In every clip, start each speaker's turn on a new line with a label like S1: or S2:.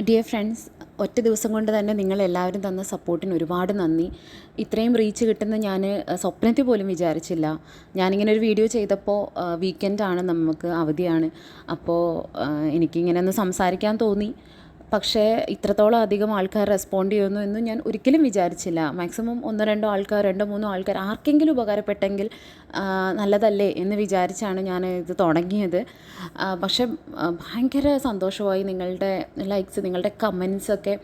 S1: Dear friends, ഒറ്റ ദിവസം കൊണ്ട് തന്നെ നിങ്ങളെല്ലാവരും തന്ന സപ്പോർട്ടിന് ഒരുപാട് നന്ദി. ഇത്രയും റീച്ച് കിട്ടുന്ന ഞാൻ സ്വപ്നത്തിൽ പോലും വിചാരിച്ചില്ല. ഞാനിങ്ങനെ ഒരു വീഡിയോ ചെയ്തപ്പോൾ വീക്കെൻഡാണ്, നമുക്ക് അവധിയാണ്. അപ്പോൾ എനിക്കിങ്ങനെ ഒന്ന് സംസാരിക്കാൻ തോന്നി. പക്ഷേ ഇത്രത്തോളം അധികം ആൾക്കാർ റെസ്പോണ്ട് ചെയ്യുന്നു എന്ന് ഞാൻ ഒരിക്കലും വിചാരിച്ചില്ല. മാക്സിമം ഒന്നോ രണ്ടോ ആൾക്കാർ, രണ്ടോ മൂന്നോ ആൾക്കാർ ആർക്കെങ്കിലും ഉപകാരപ്പെട്ടെങ്കിൽ നല്ലതല്ലേ എന്ന് വിചാരിച്ചാണ് ഞാൻ ഇത് തുടങ്ങിയത്. പക്ഷേ ഭയങ്കര സന്തോഷമായി നിങ്ങളുടെ ലൈക്സ്, നിങ്ങളുടെ കമൻസൊക്കെ.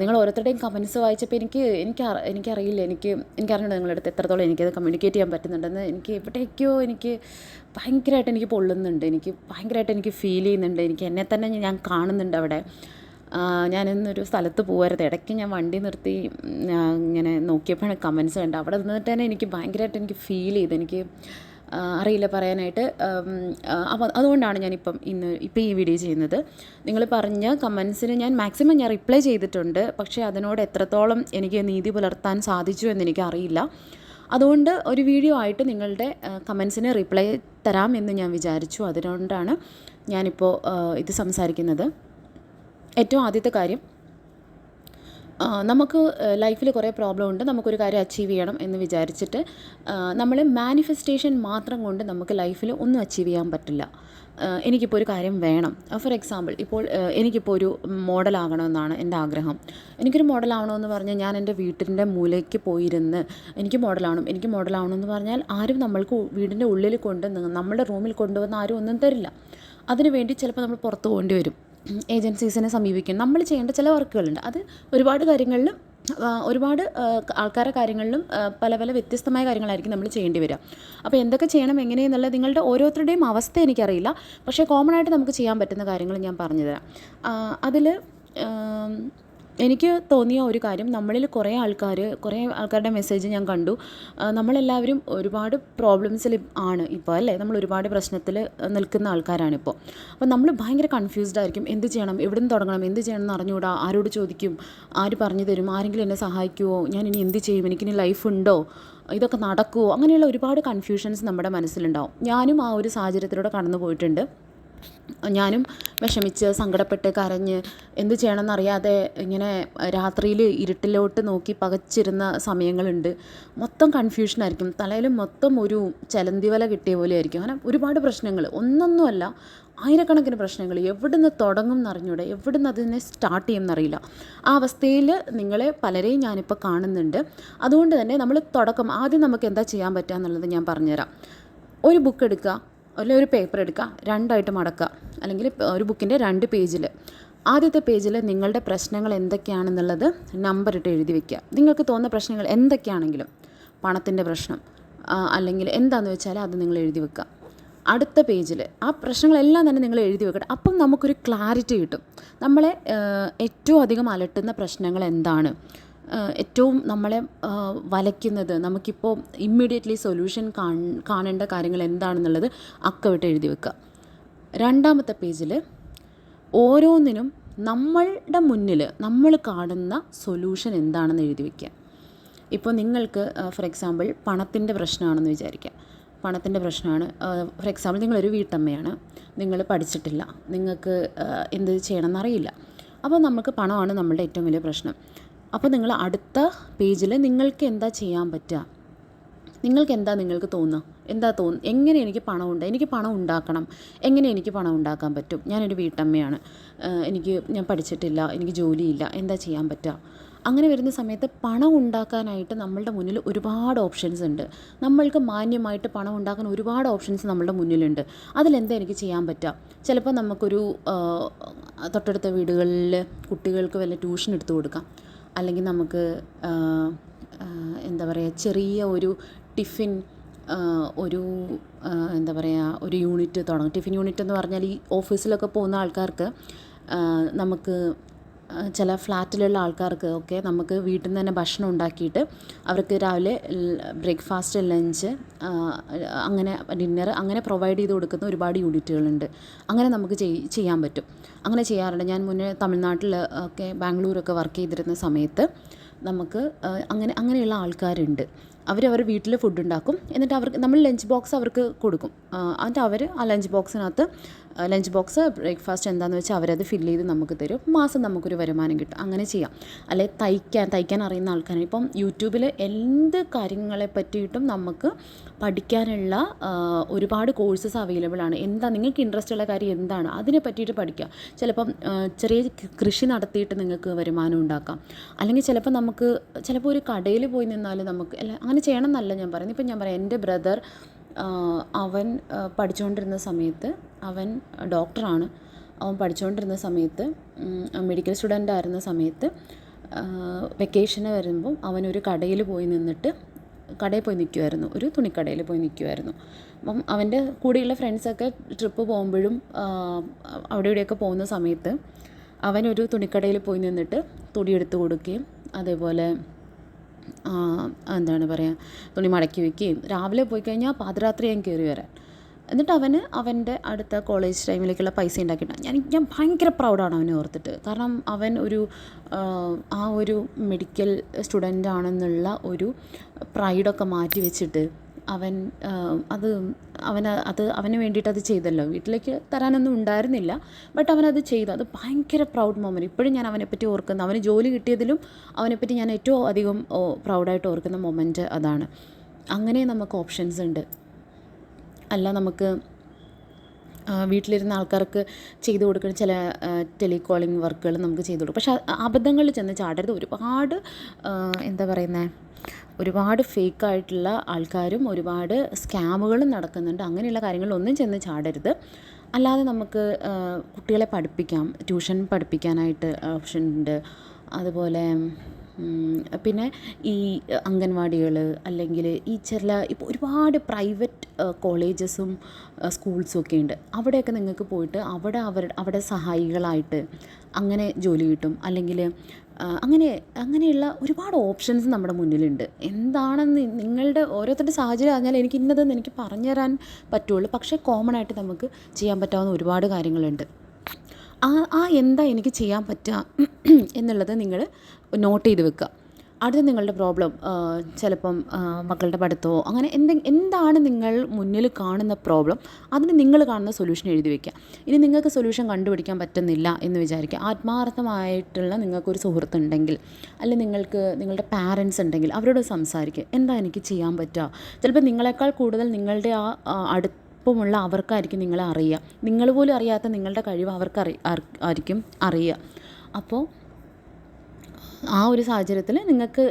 S1: നിങ്ങൾ ഓരോരുത്തരുടെയും കമൻസ് വായിച്ചപ്പോൾ എനിക്കറിയില്ല, എനിക്കറിഞ്ഞില്ല നിങ്ങളുടെ അടുത്ത് എത്രത്തോളം എനിക്കത് കമ്മ്യൂണിക്കേറ്റ് ചെയ്യാൻ പറ്റുന്നുണ്ടെന്ന്. എവിടേക്കോ ഭയങ്കരമായിട്ട് എനിക്ക് പൊള്ളുന്നുണ്ട്, ഭയങ്കരമായിട്ട് എനിക്ക് ഫീൽ ചെയ്യുന്നുണ്ട്. എന്നെ തന്നെ ഞാൻ കാണുന്നുണ്ട് അവിടെ. ഞാനിന്നൊരു സ്ഥലത്ത് പോകുമായിരുന്നു, ഇടയ്ക്ക് ഞാൻ വണ്ടി നിർത്തി ഇങ്ങനെ നോക്കിയപ്പോഴാണ് കമൻസ് കണ്ടത്. അവിടെ നിന്നിട്ട് തന്നെ എനിക്ക് ഭയങ്കരമായിട്ട് ഫീൽ ചെയ്തു. അറിയില്ല പറയാനായിട്ട്. അപ്പോൾ അതുകൊണ്ടാണ് ഞാനിപ്പം ഈ വീഡിയോ ചെയ്യുന്നത്. നിങ്ങൾ പറഞ്ഞ കമൻസിന് ഞാൻ മാക്സിമം റിപ്ലൈ ചെയ്തിട്ടുണ്ട്. പക്ഷേ അതിനോട് എത്രത്തോളം എനിക്ക് നീതി പുലർത്താൻ സാധിച്ചു എന്നെനിക്കറിയില്ല. അതുകൊണ്ട് ഒരു വീഡിയോ ആയിട്ട് നിങ്ങളുടെ കമൻസിന് റിപ്ലൈ തരാമെന്ന് ഞാൻ വിചാരിച്ചു. അതുകൊണ്ടാണ് ഞാനിപ്പോൾ ഇത് സംസാരിക്കുന്നത്. ഏറ്റവും ആദ്യത്തെ കാര്യം, നമുക്ക് ലൈഫിൽ കുറേ പ്രോബ്ലം ഉണ്ട്. നമുക്കൊരു കാര്യം അച്ചീവ് ചെയ്യണം എന്ന് വിചാരിച്ചിട്ട് നമ്മൾ മാനിഫെസ്റ്റേഷൻ മാത്രം കൊണ്ട് നമുക്ക് ലൈഫിൽ ഒന്നും അച്ചീവ് ചെയ്യാൻ പറ്റില്ല. എനിക്കിപ്പോൾ ഒരു കാര്യം വേണം. ഫോർ എക്സാമ്പിൾ, ഇപ്പോൾ എനിക്കിപ്പോൾ ഒരു മോഡലാകണമെന്നാണ് എൻ്റെ ആഗ്രഹം. എനിക്കൊരു മോഡലാവണമെന്ന് പറഞ്ഞാൽ ഞാൻ എൻ്റെ വീട്ടിൻ്റെ മൂലയ്ക്ക് പോയിരുന്ന് എനിക്ക് മോഡലാവണമെന്ന് പറഞ്ഞാൽ ആരും നമ്മൾക്ക് വീടിൻ്റെ ഉള്ളിൽ നമ്മുടെ റൂമിൽ കൊണ്ടുവന്ന് ആരും ഒന്നും തരില്ല. അതിനുവേണ്ടി ചിലപ്പോൾ നമ്മൾ പുറത്ത് പോകേണ്ടി വരും, ഏജൻസീസിനെ സമീപിക്കും. നമ്മൾ ചെയ്യേണ്ട ചില വർക്കുകളുണ്ട്. അത് ഒരുപാട് ആൾക്കാരുടെ കാര്യങ്ങളിലും പല വ്യത്യസ്തമായ കാര്യങ്ങളായിരിക്കും നമ്മൾ ചെയ്യേണ്ടി വരിക. അപ്പോൾ എന്തൊക്കെ ചെയ്യണം, എങ്ങനെയെന്നുള്ളത് നിങ്ങളുടെ ഓരോരുത്തരുടെയും അവസ്ഥ എനിക്കറിയില്ല. പക്ഷേ കോമൺ ആയിട്ട് നമുക്ക് ചെയ്യാൻ പറ്റുന്ന കാര്യങ്ങൾ ഞാൻ പറഞ്ഞുതരാം. അതിൽ എനിക്ക് തോന്നിയ ഒരു കാര്യം, നമ്മളിൽ കുറേ ആൾക്കാരുടെ മെസ്സേജ് ഞാൻ കണ്ടു. നമ്മളെല്ലാവരും ഒരുപാട് പ്രോബ്ലംസിൽ ആണ് ഇപ്പോൾ, അല്ലേ? നമ്മൾ ഒരുപാട് പ്രശ്നത്തിൽ നിൽക്കുന്ന ആൾക്കാരാണിപ്പോൾ. അപ്പോൾ നമ്മൾ ഭയങ്കര കൺഫ്യൂസ്ഡ് ആയിരിക്കും. എന്ത് ചെയ്യണം, എവിടെ നിന്ന് തുടങ്ങണം, എന്ത് ചെയ്യണം എന്ന് അറിഞ്ഞുകൂടാ. ആരോട് ചോദിക്കും, ആര് പറഞ്ഞു തരും, ആരെങ്കിലും എന്നെ സഹായിക്കുമോ, ഞാനിനി എന്ത് ചെയ്യും, എനിക്കിനി ലൈഫ് ഉണ്ടോ, ഇതൊക്കെ നടക്കുമോ, അങ്ങനെയുള്ള ഒരുപാട് കൺഫ്യൂഷൻസ് നമ്മുടെ മനസ്സിലുണ്ടാവും. ഞാനും ആ ഒരു സാഹചര്യത്തിലൂടെ കടന്നു പോയിട്ടുണ്ട്. ഞാനും വിഷമിച്ച്, സങ്കടപ്പെട്ട്, കരഞ്ഞ്, എന്ത് ചെയ്യണമെന്നറിയാതെ ഇങ്ങനെ രാത്രിയിൽ ഇരുട്ടിലോട്ട് നോക്കി പകച്ചിരുന്ന സമയങ്ങളുണ്ട്. മൊത്തം കൺഫ്യൂഷനായിരിക്കും, തലയിൽ മൊത്തം ഒരു ചലന്തി വല കിട്ടിയ പോലെ ആയിരിക്കും. അങ്ങനെ ഒരുപാട് പ്രശ്നങ്ങൾ, ഒന്നൊന്നുമല്ല, ആയിരക്കണക്കിന് പ്രശ്നങ്ങൾ. എവിടുന്ന് തുടങ്ങും എന്നറിഞ്ഞൂടെ, എവിടുന്ന് അതിനെ സ്റ്റാർട്ട് ചെയ്യും എന്നറിയില്ല. ആ അവസ്ഥയിൽ നിങ്ങളെ പലരെയും ഞാനിപ്പോൾ കാണുന്നുണ്ട്. അതുകൊണ്ട് തന്നെ നമ്മൾ ആദ്യം നമുക്ക് എന്താ ചെയ്യാൻ പറ്റുക എന്നുള്ളത് ഞാൻ പറഞ്ഞുതരാം. ഒരു ബുക്ക് എടുക്കുക, അല്ലെങ്കിൽ ഒരു പേപ്പർ എടുക്കുക, രണ്ടായിട്ട് മടക്കുക. അല്ലെങ്കിൽ ഒരു ബുക്കിൻ്റെ 2 പേജിൽ ആദ്യത്തെ പേജിൽ നിങ്ങളുടെ പ്രശ്നങ്ങൾ എന്തൊക്കെയാണെന്നുള്ളത് നമ്പറിട്ട് എഴുതി വയ്ക്കുക. നിങ്ങൾക്ക് തോന്നുന്ന പ്രശ്നങ്ങൾ എന്തൊക്കെയാണെങ്കിലും, പണത്തിൻ്റെ പ്രശ്നം അല്ലെങ്കിൽ എന്താണെന്ന് വെച്ചാൽ അത് നിങ്ങൾ എഴുതി വെക്കുക. അടുത്ത പേജിൽ ആ പ്രശ്നങ്ങളെല്ലാം തന്നെ നിങ്ങൾ എഴുതി വെക്കട്ടെ. അപ്പം നമുക്കൊരു ക്ലാരിറ്റി കിട്ടും. നമ്മളെ ഏറ്റവും അധികം അലട്ടുന്ന പ്രശ്നങ്ങൾ എന്താണ്, ഏറ്റവും നമ്മളെ വലയ്ക്കുന്നത്, നമുക്കിപ്പോൾ ഇമ്മീഡിയറ്റ്ലി സൊല്യൂഷൻ കാണേണ്ട കാര്യങ്ങൾ എന്താണെന്നുള്ളത് അക്കവിട്ട് എഴുതി വെക്കുക. രണ്ടാമത്തെ പേജിൽ ഓരോന്നിനും നമ്മളുടെ മുന്നിൽ നമ്മൾ കാണുന്ന സൊല്യൂഷൻ എന്താണെന്ന് എഴുതി വയ്ക്കുക. ഇപ്പോൾ നിങ്ങൾക്ക് ഫോർ എക്സാമ്പിൾ പണത്തിൻ്റെ പ്രശ്നമാണെന്ന് വിചാരിക്കുക. പണത്തിൻ്റെ പ്രശ്നമാണ്. ഫോർ എക്സാമ്പിൾ, നിങ്ങളൊരു വീട്ടമ്മയാണ്, നിങ്ങൾ പഠിച്ചിട്ടില്ല, നിങ്ങൾക്ക് എന്ത് ചെയ്യണമെന്നറിയില്ല. അപ്പോൾ നമുക്ക് പണമാണ് നമ്മളുടെ ഏറ്റവും വലിയ പ്രശ്നം. അപ്പോൾ നിങ്ങൾ അടുത്ത പേജിൽ നിങ്ങൾക്ക് എന്താ ചെയ്യാൻ പറ്റുക, നിങ്ങൾക്ക് തോന്നുക, എങ്ങനെ എനിക്ക് പണം ഉണ്ടാക്കണം, എങ്ങനെ എനിക്ക് പണം ഉണ്ടാക്കാൻ പറ്റും, ഞാനൊരു വീട്ടമ്മയാണ്, ഞാൻ പഠിച്ചിട്ടില്ല, എനിക്ക് ജോലിയില്ല, എന്താ ചെയ്യാൻ പറ്റുക. അങ്ങനെ വരുന്ന സമയത്ത് പണം ഉണ്ടാക്കാനായിട്ട് നമ്മളുടെ മുന്നിൽ ഒരുപാട് ഓപ്ഷൻസ് ഉണ്ട്. നമ്മൾക്ക് മാന്യമായിട്ട് പണം ഉണ്ടാക്കാൻ ഒരുപാട് ഓപ്ഷൻസ് നമ്മളുടെ മുന്നിലുണ്ട്. അതിലെന്താ എനിക്ക് ചെയ്യാൻ പറ്റുക? ചിലപ്പോൾ നമുക്കൊരു തൊട്ടടുത്ത വീടുകളിൽ കുട്ടികൾക്ക് വല്ല ട്യൂഷൻ എടുത്തു കൊടുക്കാം. അല്ലെങ്കിൽ നമുക്ക് എന്താ പറയുക, ചെറിയ ഒരു ടിഫിൻ ഒരു യൂണിറ്റ് തുടങ്ങും. ടിഫിൻ യൂണിറ്റ് എന്ന് പറഞ്ഞാൽ ഈ ഓഫീസിലൊക്കെ പോകുന്ന ആൾക്കാർക്ക്, നമുക്ക് ചില ഫ്ലാറ്റിലുള്ള ആൾക്കാർക്ക് ഒക്കെ നമുക്ക് വീട്ടിൽ നിന്ന് തന്നെ ഭക്ഷണം ഉണ്ടാക്കിയിട്ട് അവർക്ക് രാവിലെ ബ്രേക്ക്ഫാസ്റ്റ്, ലഞ്ച്, അങ്ങനെ ഡിന്നർ, അങ്ങനെ പ്രൊവൈഡ് ചെയ്ത് കൊടുക്കുന്ന ഒരുപാട് യൂണിറ്റുകളുണ്ട്. അങ്ങനെ നമുക്ക് ചെയ്യാൻ പറ്റും. അങ്ങനെ ചെയ്യാറുണ്ട്. ഞാൻ മുന്നേ തമിഴ്നാട്ടിൽ ഒക്കെ, ബാംഗ്ലൂരൊക്കെ വർക്ക് ചെയ്തിരുന്ന സമയത്ത് നമുക്ക് അങ്ങനെയുള്ള ആൾക്കാരുണ്ട്. അവരവരുടെ വീട്ടിൽ ഫുഡ് ഉണ്ടാക്കും. എന്നിട്ട് നമ്മൾ ലഞ്ച് ബോക്സ് അവർക്ക് കൊടുക്കും. എന്നിട്ട് അവർ ആ ലഞ്ച് ബോക്സിനകത്ത് ലഞ്ച് ബോക്സ് ബ്രേക്ക്ഫാസ്റ്റ് എന്താണെന്ന് വെച്ചാൽ അവരത് ഫില്ല് ചെയ്ത് നമുക്ക് തരും. മാസം നമുക്കൊരു വരുമാനം കിട്ടും. അങ്ങനെ ചെയ്യാം. അല്ലെ തയ്ക്കാൻ അറിയുന്ന ആൾക്കാരാണ്. ഇപ്പം യൂട്യൂബിൽ എന്ത് കാര്യങ്ങളെ പറ്റിയിട്ടും നമുക്ക് പഠിക്കാനുള്ള ഒരുപാട് കോഴ്സസ് അവൈലബിൾ ആണ്. എന്താ നിങ്ങൾക്ക് ഇൻട്രസ്റ്റ് ഉള്ള കാര്യം എന്താണ് അതിനെ പറ്റിയിട്ട് പഠിക്കുക. ചിലപ്പം ചെറിയ കൃഷി നടത്തിയിട്ട് നിങ്ങൾക്ക് വരുമാനം ഉണ്ടാക്കാം. അല്ലെങ്കിൽ ചിലപ്പോൾ ഒരു കടയിൽ പോയി നിന്നാൽ നമുക്ക് അങ്ങനെ ചെയ്യണം എന്നല്ല ഞാൻ പറയുന്നത്. ഇപ്പം ഞാൻ പറയാം, എൻ്റെ ബ്രദർ അവൻ പഠിച്ചുകൊണ്ടിരുന്ന സമയത്ത്, അവൻ ഡോക്ടറാണ്. അവൻ പഠിച്ചുകൊണ്ടിരുന്ന സമയത്ത്, മെഡിക്കൽ സ്റ്റുഡൻ്റ് ആയിരുന്ന സമയത്ത് വെക്കേഷന് വരുമ്പം അവനൊരു കടയിൽ പോയി നിൽക്കുമായിരുന്നു. ഒരു തുണിക്കടയിൽ പോയി നിൽക്കുമായിരുന്നു. അപ്പം അവൻ്റെ കൂടെയുള്ള ഫ്രണ്ട്സൊക്കെ ട്രിപ്പ് പോകുമ്പോഴും അവിടെ ഇവിടെയൊക്കെ പോകുന്ന സമയത്ത് അവനൊരു തുണിക്കടയിൽ പോയി നിന്നിട്ട് തുണി എടുത്ത് കൊടുക്കുകയും അതേപോലെ എന്താണ് പറയുക, തുണി മടക്കി വയ്ക്കുകയും രാവിലെ പോയി കഴിഞ്ഞാൽ പാതിരാത്രിയാകും കയറി വരാൻ. എന്നിട്ട് അവൻ്റെ അടുത്ത കോളേജ് ടൈമിലേക്കുള്ള പൈസ ഉണ്ടാക്കിയിട്ടാണ്. ഞാൻ ഭയങ്കര പ്രൗഡാണ് അവനെ ഓർത്തിട്ട്. കാരണം അവൻ ആ ഒരു മെഡിക്കൽ സ്റ്റുഡൻ്റ് ആണെന്നുള്ള ഒരു പ്രൈഡൊക്കെ മാറ്റി വെച്ചിട്ട് അവന് വേണ്ടിയിട്ട് അത് ചെയ്തല്ലോ. വീട്ടിലേക്ക് തരാനൊന്നും ഉണ്ടായിരുന്നില്ല, ബട്ട് അവനത് ചെയ്തു. അത് ഭയങ്കര പ്രൗഡ് മൊമെൻറ്റ്. ഇപ്പോഴും ഞാൻ അവനെപ്പറ്റി ഓർക്കുന്ന, അവന് ജോലി കിട്ടിയതിലും അവനെപ്പറ്റി ഞാൻ ഏറ്റവും അധികം പ്രൗഡായിട്ട് ഓർക്കുന്ന മൊമെൻറ്റ് അതാണ്. അങ്ങനെ നമുക്ക് ഓപ്ഷൻസ് ഉണ്ട്. അല്ല, നമുക്ക് വീട്ടിലിരുന്ന ആൾക്കാർക്ക് ചെയ്തു കൊടുക്കുന്ന ചില ടെലികോളിംഗ് വർക്കുകൾ നമുക്ക് ചെയ്തു കൊടുക്കും. പക്ഷേ അബദ്ധങ്ങളിൽ ചെന്ന് ചാടരുത്. ഒരുപാട് ഫേക്കായിട്ടുള്ള ആൾക്കാരും ഒരുപാട് സ്കാമുകളും നടക്കുന്നുണ്ട്. അങ്ങനെയുള്ള കാര്യങ്ങളിലൊന്നും ചെന്ന് ചാടരുത്. അല്ലാതെ നമുക്ക് കുട്ടികളെ പഠിപ്പിക്കാം. ട്യൂഷൻ പഠിപ്പിക്കാനായിട്ട് ഓപ്ഷൻ ഉണ്ട്. അതുപോലെ പിന്നെ ഈ അംഗൻവാടികൾ, അല്ലെങ്കിൽ ഇപ്പോൾ ഒരുപാട് പ്രൈവറ്റ് കോളേജസും സ്കൂൾസും ഒക്കെ ഉണ്ട്. അവിടെയൊക്കെ നിങ്ങൾക്ക് പോയിട്ട് അവിടെ സഹായികളായിട്ട് അങ്ങനെ ജോലി കിട്ടും. അല്ലെങ്കിൽ അങ്ങനെയുള്ള ഒരുപാട് ഓപ്ഷൻസ് നമ്മുടെ മുന്നിലുണ്ട്. എന്താണെന്ന് നിങ്ങളുടെ ഓരോരുത്തരുടെ സാഹചര്യം അറിഞ്ഞാൽ എനിക്ക് ഇന്നതെന്ന് എനിക്ക് പറഞ്ഞു തരാൻ പറ്റുള്ളൂ. പക്ഷേ കോമൺ ആയിട്ട് നമുക്ക് ചെയ്യാൻ പറ്റാവുന്ന ഒരുപാട് കാര്യങ്ങളുണ്ട്. എന്താ എനിക്ക് ചെയ്യാൻ പറ്റുക എന്നുള്ളത് നിങ്ങൾ നോട്ട് ചെയ്ത് വെക്കുക. അടുത്ത നിങ്ങളുടെ പ്രോബ്ലം ചിലപ്പം മക്കളുടെ പഠിത്തമോ അങ്ങനെ എന്താണ് നിങ്ങൾ മുന്നിൽ കാണുന്ന പ്രോബ്ലം, അതിന് നിങ്ങൾ കാണുന്ന സൊല്യൂഷൻ എഴുതി വയ്ക്കുക. ഇനി നിങ്ങൾക്ക് സൊല്യൂഷൻ കണ്ടുപിടിക്കാൻ പറ്റുന്നില്ല എന്ന് വിചാരിക്കുക. ആത്മാർത്ഥമായിട്ടുള്ള നിങ്ങൾക്കൊരു സുഹൃത്തുണ്ടെങ്കിൽ, അല്ലെങ്കിൽ നിങ്ങളുടെ പാരൻസ് ഉണ്ടെങ്കിൽ അവരോട് സംസാരിക്കുക. എന്താ എനിക്ക് ചെയ്യാൻ പറ്റുക? ചിലപ്പോൾ നിങ്ങളെക്കാൾ കൂടുതൽ നിങ്ങളുടെ അടുപ്പമുള്ള അവർക്കായിരിക്കും നിങ്ങളെ അറിയുക. നിങ്ങൾ പോലും അറിയാത്ത നിങ്ങളുടെ കഴിവ് ആയിരിക്കും അറിയുക. അപ്പോൾ ആ ഒരു സാഹചര്യത്തിൽ നിങ്ങൾക്ക്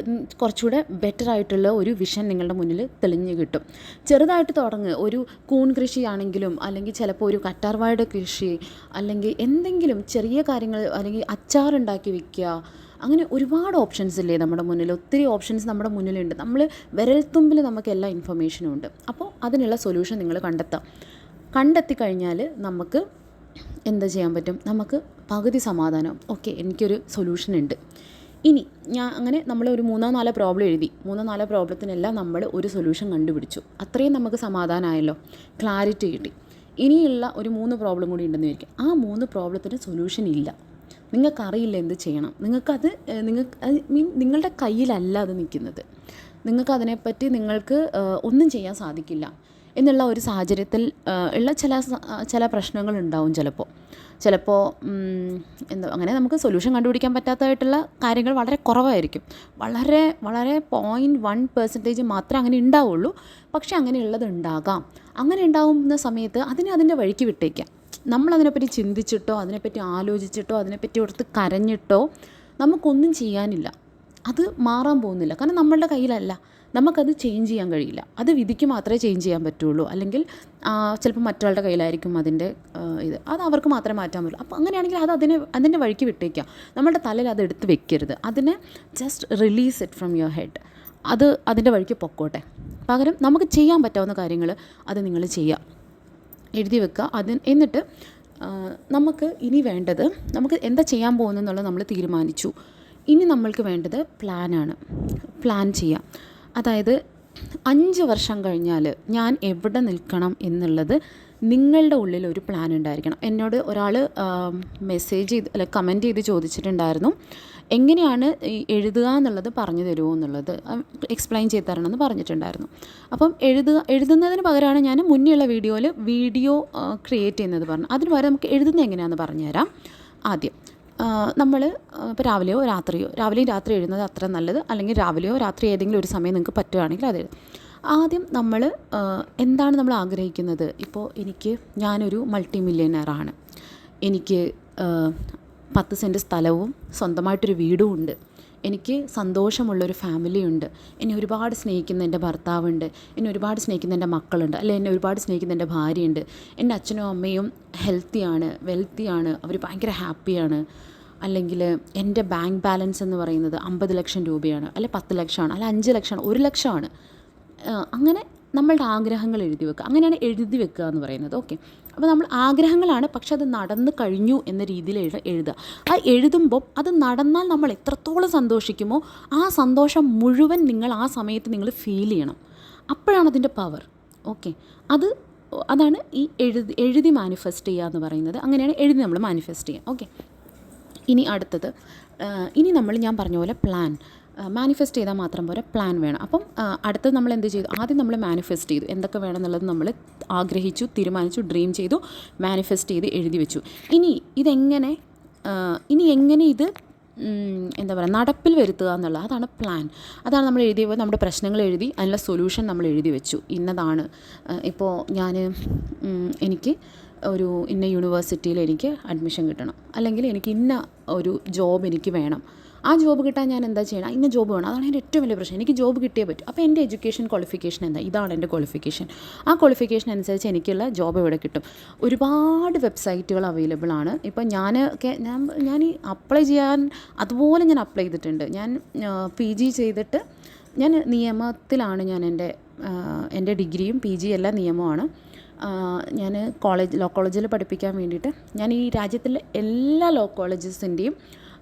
S1: കുറച്ചുകൂടെ ബെറ്റർ ആയിട്ടുള്ള ഒരു വിഷൻ നിങ്ങളുടെ മുന്നിൽ തെളിഞ്ഞു കിട്ടും. ചെറുതായിട്ട് തുടങ്ങുക. ഒരു കൂൺ കൃഷിയാണെങ്കിലും, അല്ലെങ്കിൽ ചിലപ്പോൾ ഒരു കറ്റാർവാഴയുടെ കൃഷി, അല്ലെങ്കിൽ എന്തെങ്കിലും ചെറിയ കാര്യങ്ങൾ, അല്ലെങ്കിൽ അച്ചാറുണ്ടാക്കി വിൽക്കുക. അങ്ങനെ ഒരുപാട് ഓപ്ഷൻസ് ഇല്ലേ നമ്മുടെ മുന്നിൽ? ഒത്തിരി ഓപ്ഷൻസ് നമ്മുടെ മുന്നിലുണ്ട്. വിരൽത്തുമ്പിൽ നമുക്ക് എല്ലാ ഇൻഫർമേഷനും ഉണ്ട്. അപ്പോൾ അതിനുള്ള സൊല്യൂഷൻ നിങ്ങൾ കണ്ടെത്തി കഴിഞ്ഞാൽ നമുക്ക് എന്താ ചെയ്യാൻ പറ്റും? നമുക്ക് പകുതി സമാധാനം. ഓക്കെ, എനിക്കൊരു സൊല്യൂഷൻ ഉണ്ട്. ഇനി നമ്മൾ ഒരു 3-4 പ്രോബ്ലം എഴുതി. 3-4 പ്രോബ്ലത്തിനെല്ലാം നമ്മൾ ഒരു സൊല്യൂഷൻ കണ്ടുപിടിച്ചു. അത്രയും നമുക്ക് സമാധാനമായല്ലോ, ക്ലാരിറ്റി കിട്ടി. ഇനിയുള്ള ഒരു 3 പ്രോബ്ലം കൂടി ഉണ്ടെന്ന് വിചാരിക്കും. ആ 3 പ്രോബ്ലത്തിന് സൊല്യൂഷൻ ഇല്ല. നിങ്ങൾക്കറിയില്ല എന്ത് ചെയ്യണം. നിങ്ങളുടെ കയ്യിലല്ല അത് നിൽക്കുന്നത്. നിങ്ങൾക്കതിനെപ്പറ്റി ഒന്നും ചെയ്യാൻ സാധിക്കില്ല എന്നുള്ള ഒരു സാഹചര്യത്തിൽ ഉള്ള ചില പ്രശ്നങ്ങളുണ്ടാവും. ചിലപ്പോൾ അങ്ങനെ നമുക്ക് സൊല്യൂഷൻ കണ്ടുപിടിക്കാൻ പറ്റാത്തതായിട്ടുള്ള കാര്യങ്ങൾ വളരെ കുറവായിരിക്കും. വളരെ വളരെ 0.1% മാത്രമേ അങ്ങനെ ഉണ്ടാവുള്ളൂ. പക്ഷേ അങ്ങനെയുള്ളത് ഉണ്ടാകാം. അങ്ങനെ ഉണ്ടാകുന്ന സമയത്ത് അതിൻ്റെ വഴിക്ക് വിട്ടേക്കാം. നമ്മളതിനെപ്പറ്റി ചിന്തിച്ചിട്ടോ അതിനെപ്പറ്റി ആലോചിച്ചിട്ടോ അതിനെപ്പറ്റി ഓർത്ത് കരഞ്ഞിട്ടോ നമുക്കൊന്നും ചെയ്യാനില്ല. അത് മാറാൻ പോകുന്നില്ല. കാരണം നമ്മളുടെ കയ്യിലല്ല. നമുക്കത് ചേഞ്ച് ചെയ്യാൻ കഴിയില്ല. അത് വിധിക്ക് മാത്രമേ ചേഞ്ച് ചെയ്യാൻ പറ്റുള്ളൂ. അല്ലെങ്കിൽ ചിലപ്പോൾ മറ്റൊരാളുടെ കയ്യിലായിരിക്കും അതിൻ്റെ അത് അവർക്ക് മാത്രമേ മാറ്റാൻ പറ്റുള്ളൂ. അപ്പോൾ അങ്ങനെയാണെങ്കിൽ അതിൻ്റെ വഴിക്ക് വിട്ടേക്കാം. നമ്മളുടെ തലയിൽ അത് എടുത്ത് വെക്കരുത്. അതിനെ just release it from your head. അതിൻ്റെ വഴിക്ക് പൊക്കോട്ടെ. പകരം നമുക്ക് ചെയ്യാൻ പറ്റാവുന്ന കാര്യങ്ങൾ അത് നിങ്ങൾ ചെയ്യുക, എഴുതി വെക്കുക. എന്നിട്ട് നമുക്ക് ഇനി വേണ്ടത്, നമുക്ക് എന്താ ചെയ്യാൻ പോകുന്നതെന്നുള്ളത് നമ്മൾ തീരുമാനിച്ചു. ഇനി നമ്മൾക്ക് വേണ്ടത് പ്ലാൻ ചെയ്യാം. അതായത് 5 വർഷം കഴിഞ്ഞാൽ ഞാൻ എവിടെ നിൽക്കണം എന്നുള്ളത് നിങ്ങളുടെ ഉള്ളിൽ ഒരു പ്ലാൻ ഉണ്ടായിരിക്കണം. എന്നോട് ഒരാൾ മെസ്സേജ് ചെയ്ത് അല്ല കമൻറ്റ് ചെയ്ത് ചോദിച്ചിട്ടുണ്ടായിരുന്നു, എങ്ങനെയാണ് ഈ എഴുതുക എന്നുള്ളത് പറഞ്ഞു തരുമോ എന്നുള്ളത് എക്സ്പ്ലെയിൻ ചെയ്ത് തരണമെന്ന് പറഞ്ഞിട്ടുണ്ടായിരുന്നു. അപ്പം എഴുതുന്നതിന് പകരമാണ് ഞാൻ മുന്നേയുള്ള വീഡിയോ ക്രിയേറ്റ് ചെയ്യുന്നത് പറഞ്ഞു. അതിന് പകരം നമുക്ക് എഴുതുന്നത് എങ്ങനെയാണെന്ന് പറഞ്ഞുതരാം. ആദ്യം നമ്മൾ ഇപ്പോൾ രാവിലെയും രാത്രി എഴുതുന്നത് അത്ര നല്ലത്, അല്ലെങ്കിൽ രാവിലെയോ രാത്രി ഏതെങ്കിലും ഒരു സമയം നിങ്ങൾക്ക് പറ്റുകയാണെങ്കിൽ അത് എഴുതും. ആദ്യം നമ്മൾ എന്താണ് നമ്മൾ ആഗ്രഹിക്കുന്നത്. ഇപ്പോൾ ഞാനൊരു മൾട്ടി മില്യനെയറാണ്, എനിക്ക് 10 സെൻറ്റ് സ്ഥലവും സ്വന്തമായിട്ടൊരു വീടും ഉണ്ട്, എനിക്ക് സന്തോഷമുള്ളൊരു ഫാമിലിയുണ്ട്, എന്നെ ഒരുപാട് സ്നേഹിക്കുന്ന എൻ്റെ ഭർത്താവുണ്ട്, എന്നെ ഒരുപാട് സ്നേഹിക്കുന്ന എൻ്റെ മക്കളുണ്ട്, അല്ലെങ്കിൽ എന്നെ ഒരുപാട് സ്നേഹിക്കുന്ന എൻ്റെ ഭാര്യയുണ്ട്, എൻ്റെ അച്ഛനും അമ്മയും വെൽത്തിയാണ്, അവർ ഭയങ്കര ഹാപ്പിയാണ്, അല്ലെങ്കിൽ എൻ്റെ ബാങ്ക് ബാലൻസ് എന്ന് പറയുന്നത് 50 ലക്ഷം രൂപയാണ്, അല്ലെ 10 ലക്ഷമാണ്, അല്ലെ 5 ലക്ഷമാണ്, 1 ലക്ഷമാണ്. അങ്ങനെ നമ്മളുടെ ആഗ്രഹങ്ങൾ എഴുതി വെക്കുക. അങ്ങനെയാണ് എഴുതി വെക്കുക എന്ന് പറയുന്നത്. ഓക്കെ, അപ്പോൾ നമ്മൾ ആഗ്രഹങ്ങളാണ്, പക്ഷെ അത് നടന്നു കഴിഞ്ഞു എന്ന രീതിയിൽ എഴുതുക. ആ എഴുതുമ്പോൾ അത് നടന്നാൽ നമ്മൾ എത്രത്തോളം സന്തോഷിക്കുമോ ആ സന്തോഷം മുഴുവൻ നിങ്ങൾ ആ സമയത്ത് നിങ്ങൾ ഫീൽ ചെയ്യണം. അപ്പോഴാണ് അതിൻ്റെ പവർ. ഓക്കെ, അതാണ് ഈ എഴുതി മാനിഫെസ്റ്റ് ചെയ്യുക എന്ന് പറയുന്നത്. അങ്ങനെയാണ് എഴുതി നമ്മൾ മാനിഫെസ്റ്റ് ചെയ്യുക. ഓക്കെ, ഇനി അടുത്തത്, ഞാൻ പറഞ്ഞ പോലെ പ്ലാൻ മാനിഫെസ്റ്റ് ചെയ്താൽ മാത്രം പോരാ, പ്ലാൻ വേണം. അപ്പം അടുത്തത് നമ്മൾ എന്ത് ചെയ്തു, ആദ്യം നമ്മൾ മാനിഫെസ്റ്റ് ചെയ്തു, എന്തൊക്കെ വേണമെന്നുള്ളത് നമ്മൾ ആഗ്രഹിച്ചു, തീരുമാനിച്ചു, ഡ്രീം ചെയ്തു, മാനിഫെസ്റ്റ് ചെയ്ത് എഴുതി വെച്ചു. ഇനി എങ്ങനെ ഇത് നടപ്പിൽ വരുത്തുക എന്നുള്ളത്, അതാണ് പ്ലാൻ. അതാണ് നമ്മൾ എഴുതിയപ്പോൾ നമ്മുടെ പ്രശ്നങ്ങൾ എഴുതി, അതിനുള്ള സൊല്യൂഷൻ നമ്മൾ എഴുതി വെച്ചു. ഇന്നതാണ്, ഇപ്പോൾ എനിക്ക് ഇന്ന യൂണിവേഴ്സിറ്റിയിൽ എനിക്ക് അഡ്മിഷൻ കിട്ടണം, അല്ലെങ്കിൽ എനിക്ക് ഇന്ന ഒരു ജോബ് എനിക്ക് വേണം, ആ ജോബ് കിട്ടാൻ ഞാൻ എന്താ ചെയ്യണം, ഇന്ന ജോബ് വേണം, അതാണ് എൻ്റെ ഏറ്റവും വലിയ പ്രശ്നം, എനിക്ക് ജോബ് കിട്ടിയേ പറ്റും. അപ്പോൾ എൻ്റെ എഡ്യൂക്കേഷൻ ക്വാളിഫിക്കേഷൻ എന്താ, ഇതാണ് എൻ്റെ ക്വാളിഫിക്കേഷൻ, ആ ക്വാളിഫിക്കേഷൻ അനുസരിച്ച് എനിക്കുള്ള ജോബ് ഇവിടെ കിട്ടും. ഒരുപാട് വെബ്സൈറ്റുകൾ അവൈലബിൾ ആണ്. ഇപ്പം ഞാൻ ഈ അപ്ലൈ ചെയ്യാൻ അതുപോലെ ഞാൻ അപ്ലൈ ചെയ്തിട്ടുണ്ട്. ഞാൻ PG ചെയ്തിട്ട് ഞാൻ നിയമത്തിലാണ്, എൻ്റെ ഡിഗ്രിയും PG എല്ലാം നിയമമാണ്. ഞാൻ ലോ കോളേജിൽ പഠിപ്പിക്കാൻ വേണ്ടിയിട്ട് ഞാൻ ഈ രാജ്യത്തിലെ എല്ലാ ലോ കോളേജസിൻ്റെയും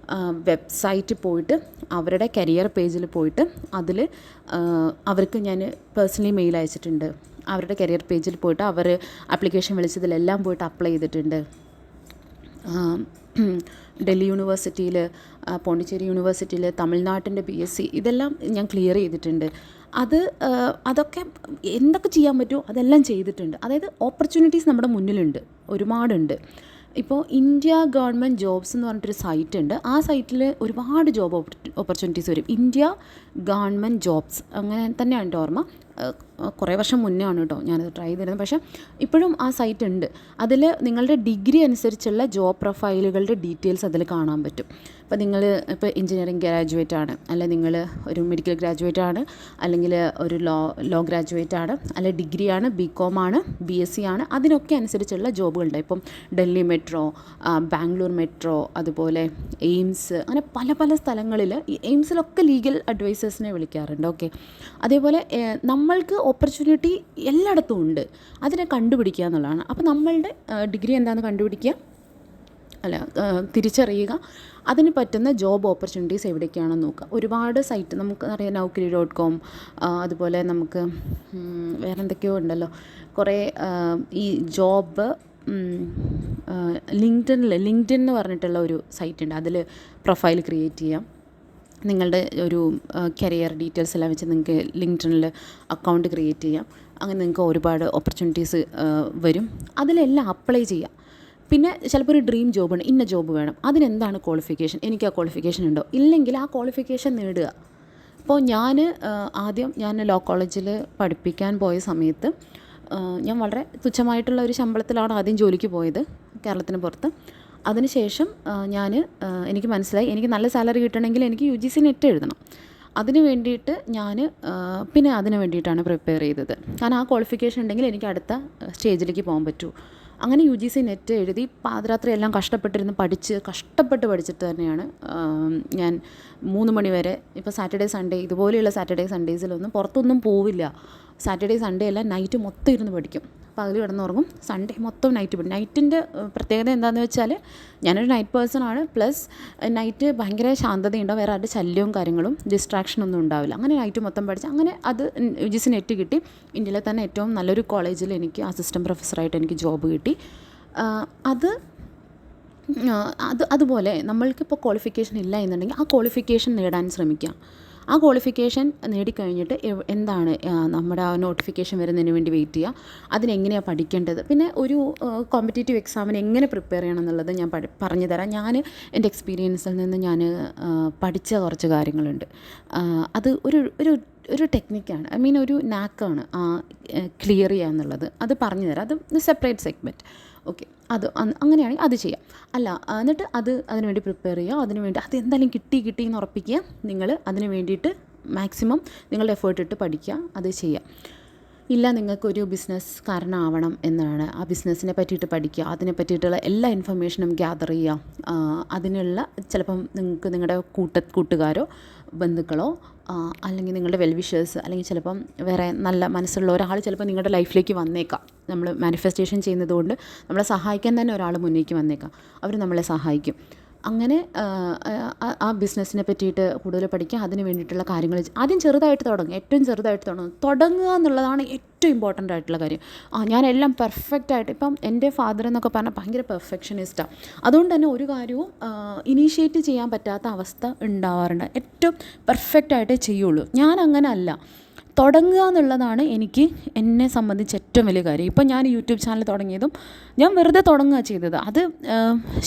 S1: വെബ്സൈറ്റിൽ പോയിട്ട് അവരുടെ കരിയർ പേജിൽ പോയിട്ട് അതിൽ അവർക്ക് ഞാൻ പേഴ്സണലി മെയിൽ അയച്ചിട്ടുണ്ട്. അവരുടെ കരിയർ പേജിൽ പോയിട്ട് അവർ ആപ്ലിക്കേഷൻ വിളിച്ചതിലെല്ലാം പോയിട്ട് അപ്ലൈ ചെയ്തിട്ടുണ്ട്. ഡൽഹി യൂണിവേഴ്സിറ്റിയിൽ, പോണ്ടിച്ചേരി യൂണിവേഴ്സിറ്റിയിൽ, തമിഴ്നാട്ടിൻ്റെ PSC ഇതെല്ലാം ഞാൻ ക്ലിയർ ചെയ്തിട്ടുണ്ട്. അതൊക്കെ എന്തൊക്കെ ചെയ്യാൻ പറ്റുമോ അതെല്ലാം ചെയ്തിട്ടുണ്ട്. അതായത് ഓപ്പർച്യൂണിറ്റീസ് നമ്മുടെ മുന്നിലുണ്ട്, ഒരുപാടുണ്ട്. ഇപ്പോൾ ഇന്ത്യ ഗവൺമെൻറ് ജോബ്സ് എന്ന് പറഞ്ഞിട്ടൊരു സൈറ്റ് ഉണ്ട്. ആ സൈറ്റിൽ ഒരുപാട് ജോബ് ഓപ്പർച്യൂണിറ്റീസ് വരും. ഇന്ത്യ ഗവൺമെൻറ് ജോബ്സ് അങ്ങനെ തന്നെയാണ് എൻ്റെ ഓർമ്മ. കുറേ വർഷം മുന്നേ ആണ് കേട്ടോ ഞാനത് ട്രൈ ചെയ്തിരുന്നത്. പക്ഷേ ഇപ്പോഴും ആ സൈറ്റ് ഉണ്ട്. അതിൽ നിങ്ങളുടെ ഡിഗ്രി അനുസരിച്ചുള്ള ജോബ് പ്രൊഫൈലുകളുടെ ഡീറ്റെയിൽസ് അതിൽ കാണാൻ പറ്റും. ഇപ്പോൾ നിങ്ങൾ എഞ്ചിനീയറിംഗ് ഗ്രാജുവേറ്റ് ആണ്, അല്ലെങ്കിൽ നിങ്ങൾ ഒരു മെഡിക്കൽ ഗ്രാജുവേറ്റ് ആണ്, അല്ലെങ്കിൽ ഒരു ലോ ഗ്രാജുവേറ്റ് ആണ്, അല്ലെങ്കിൽ ഡിഗ്രിയാണ്, BCom ആണ്, BSc ആണ്, അതിനൊക്കെ അനുസരിച്ചുള്ള ജോബുകളുണ്ട്. ഇപ്പം ഡൽഹി മെട്രോ, ബാംഗ്ലൂർ മെട്രോ, അതുപോലെ എയിംസ്, അങ്ങനെ പല പല സ്ഥലങ്ങളിൽ എയിംസിലൊക്കെ ലീഗൽ അഡ്വൈസേഴ്സിനെ വിളിക്കാറുണ്ട്. ഓക്കെ, അതേപോലെ നമ്മൾക്ക് ഓപ്പർച്യൂണിറ്റി എല്ലായിടത്തും ഉണ്ട്, അതിനെ കണ്ടുപിടിക്കുക എന്നുള്ളതാണ്. അപ്പോൾ നമ്മളുടെ ഡിഗ്രി എന്താണെന്ന് കണ്ടുപിടിക്കുക, തിരിച്ചറിയുക, അതിന് പറ്റുന്ന ജോബ് ഓപ്പർച്യൂണിറ്റീസ് എവിടേക്കാണെന്ന് നോക്കുക. ഒരുപാട് സൈറ്റ് നമുക്ക് അറിയാം, naukri.com, അതുപോലെ നമുക്ക് വേറെ എന്തൊക്കെയോ ഉണ്ടല്ലോ കുറേ ഈ ജോബ്. ലിങ്ക്ഡിൻ എന്ന് പറഞ്ഞിട്ടുള്ള ഒരു സൈറ്റ് ഉണ്ട്, അതിൽ പ്രൊഫൈൽ ക്രിയേറ്റ് ചെയ്യാം. നിങ്ങളുടെ ഒരു കരിയർ ഡീറ്റെയിൽസ് എല്ലാം വെച്ച് നിങ്ങൾക്ക് ലിങ്ക്ഡിനിൽ അക്കൗണ്ട് ക്രിയേറ്റ് ചെയ്യാം. അങ്ങനെ നിങ്ങൾക്ക് ഒരുപാട് ഓപ്പർച്യൂണിറ്റീസ് വരും, അതിലെല്ലാം അപ്ലൈ ചെയ്യാം. പിന്നെ ചിലപ്പോൾ ഒരു ഡ്രീം ജോബാണ്, ഇന്ന ജോബ് വേണം, അതിനെന്താണ് ക്വാളിഫിക്കേഷൻ, എനിക്ക് ആ ക്വാളിഫിക്കേഷൻ ഉണ്ടോ, ഇല്ലെങ്കിൽ ആ ക്വാളിഫിക്കേഷൻ നേടുക. ഇപ്പോൾ ഞാൻ ലോ കോളേജിൽ പഠിപ്പിക്കാൻ പോയ സമയത്ത് ഞാൻ വളരെ തുച്ഛമായിട്ടുള്ള ഒരു ശമ്പളത്തിലാണ് ആദ്യം ജോലിക്ക് പോയത്, കേരളത്തിന് പുറത്ത്. അതിനുശേഷം എനിക്ക് മനസ്സിലായി, എനിക്ക് നല്ല സാലറി കിട്ടണമെങ്കിൽ എനിക്ക് UGC നെറ്റ് എഴുതണം. അതിന് വേണ്ടിയിട്ട് പിന്നെ അതിന് വേണ്ടിയിട്ടാണ് പ്രിപ്പയർ ചെയ്തത്. കാരണം ആ ക്വാളിഫിക്കേഷൻ ഉണ്ടെങ്കിൽ എനിക്ക് അടുത്ത സ്റ്റേജിലേക്ക് പോകാൻ പറ്റൂ. അങ്ങനെ UGC നെറ്റ് എഴുതി പാതിരാത്രി എല്ലാം കഷ്ടപ്പെട്ട് പഠിച്ചിട്ട് തന്നെയാണ് ഞാൻ 3 മണി വരെ. ഇപ്പോൾ സാറ്റർഡേ സൺഡേ ഇതുപോലെയുള്ള സാറ്റർഡേ സൺഡേസിലൊന്നും പുറത്തൊന്നും പോവില്ല. സാറ്റർഡേ സൺഡേ എല്ലാം നൈറ്റ് മൊത്തം ഇരുന്ന് പഠിക്കും. പകൽ കിടന്നുറങ്ങും, സൺഡേ മൊത്തം നൈറ്റ് പഠിക്കും. നൈറ്റിൻ്റെ പ്രത്യേകത എന്താണെന്ന് വെച്ചാൽ ഞാനൊരു നൈറ്റ് പേഴ്സൺ ആണ്, പ്ലസ് നൈറ്റ് ഭയങ്കര ശാന്തതയുണ്ടാവും, വേറെ ആരുടെ ശല്യവും കാര്യങ്ങളും ഡിസ്ട്രാക്ഷനൊന്നും ഉണ്ടാവില്ല. അങ്ങനെ നൈറ്റ് മൊത്തം പഠിച്ച് അങ്ങനെ അത് UGC നെറ്റ് കിട്ടി. ഇന്ത്യയിലെ തന്നെ ഏറ്റവും നല്ലൊരു കോളേജിൽ എനിക്ക് അസിസ്റ്റൻറ്റ് പ്രൊഫസറായിട്ട് എനിക്ക് ജോബ് കിട്ടി. അത് അതുപോലെ നമ്മൾക്കിപ്പോൾ ക്വാളിഫിക്കേഷൻ ഇല്ല എന്നുണ്ടെങ്കിൽ ആ ക്വാളിഫിക്കേഷൻ നേടാൻ ശ്രമിക്കുക. ആ ക്വാളിഫിക്കേഷൻ നേടിക്കഴിഞ്ഞിട്ട് എന്താണ് നമ്മുടെ ആ നോട്ടിഫിക്കേഷൻ വരുന്നതിന് വേണ്ടി വെയിറ്റ് ചെയ്യുക. അതിനെങ്ങനെയാണ് പഠിക്കേണ്ടത്, പിന്നെ ഒരു കോമ്പറ്റേറ്റീവ് എക്സാമിന് എങ്ങനെ പ്രിപ്പയർ ചെയ്യണം എന്നുള്ളത് ഞാൻ പറഞ്ഞു തരാം. ഞാൻ എൻ്റെ എക്സ്പീരിയൻസിൽ നിന്ന് ഞാൻ പഠിച്ച കുറച്ച് കാര്യങ്ങളുണ്ട്. അത് ഒരു ടെക്നിക്കാണ്, ഐ മീൻ ഒരു നാക്കാണ് ക്ലിയർ ചെയ്യുക എന്നുള്ളത്. അത് പറഞ്ഞു തരാം, അത് സെപ്പറേറ്റ് സെഗ്മെൻറ്റ്. ഓക്കെ, അത് അങ്ങനെയാണെങ്കിൽ അത് ചെയ്യാം. അല്ല എന്നിട്ട് അതിന് വേണ്ടി പ്രിപ്പയർ ചെയ്യുക. അതിന് വേണ്ടി അത് എന്തായാലും കിട്ടി എന്ന് ഉറപ്പിക്കുക. നിങ്ങൾ അതിന് വേണ്ടിയിട്ട് മാക്സിമം നിങ്ങളുടെ എഫേർട്ട് ഇട്ട് പഠിക്കുക, അത് ചെയ്യുക. ഇല്ല നിങ്ങൾക്കൊരു ബിസിനസ്സുകാരനാവണം എന്നാണ്, ആ ബിസിനസ്സിനെ പറ്റിയിട്ട് പഠിക്കുക, അതിനെ പറ്റിയിട്ടുള്ള എല്ലാ ഇൻഫർമേഷനും ഗ്യാദർ ചെയ്യുക. അതിനുള്ള ചിലപ്പം നിങ്ങൾക്ക് നിങ്ങളുടെ കൂട്ടുകാരോ ബന്ധുക്കളോ അല്ലെങ്കിൽ നിങ്ങളുടെ വെൽവിഷേഴ്സ്, അല്ലെങ്കിൽ ചിലപ്പം വേറെ നല്ല മനസ്സുള്ള ഒരാൾ ചിലപ്പോൾ നിങ്ങളുടെ ലൈഫിലേക്ക് വന്നേക്കാം. നമ്മൾ മാനിഫെസ്റ്റേഷൻ ചെയ്യുന്നത് കൊണ്ട് നമ്മളെ സഹായിക്കാൻ തന്നെ ഒരാൾ മുന്നേക്ക് വന്നേക്കാം. അവർ നമ്മളെ സഹായിക്കും. അങ്ങനെ ആ ബിസിനസ്സിനെ പറ്റിയിട്ട് കൂടുതൽ പഠിക്കുക. അതിന് വേണ്ടിയിട്ടുള്ള കാര്യങ്ങൾ ആദ്യം ചെറുതായിട്ട് തുടങ്ങുക, ഏറ്റവും ചെറുതായിട്ട് തുടങ്ങുക എന്നുള്ളതാണ് ഏറ്റവും ഇമ്പോർട്ടൻ്റ് ആയിട്ടുള്ള കാര്യം. ഞാനെല്ലാം പെർഫെക്റ്റായിട്ട്, ഇപ്പം എൻ്റെ ഫാദർ എന്നൊക്കെ പറഞ്ഞാൽ ഭയങ്കര പെർഫെക്ഷനിസ്റ്റാണ്. അതുകൊണ്ട് തന്നെ ഒരു കാര്യവും ഇനീഷ്യേറ്റ് ചെയ്യാൻ പറ്റാത്ത അവസ്ഥ ഉണ്ടാവാറുണ്ട്. ഏറ്റവും പെർഫെക്റ്റായിട്ടേ ചെയ്യുള്ളൂ. ഞാൻ അങ്ങനെ അല്ല. തുടങ്ങുക എന്നുള്ളതാണ് എന്നെ സംബന്ധിച്ച് ഏറ്റവും വലിയ കാര്യം. ഇപ്പം ഞാൻ യൂട്യൂബ് ചാനൽ തുടങ്ങിയതും ഞാൻ വെറുതെ തുടങ്ങുക ചെയ്തത്. അത്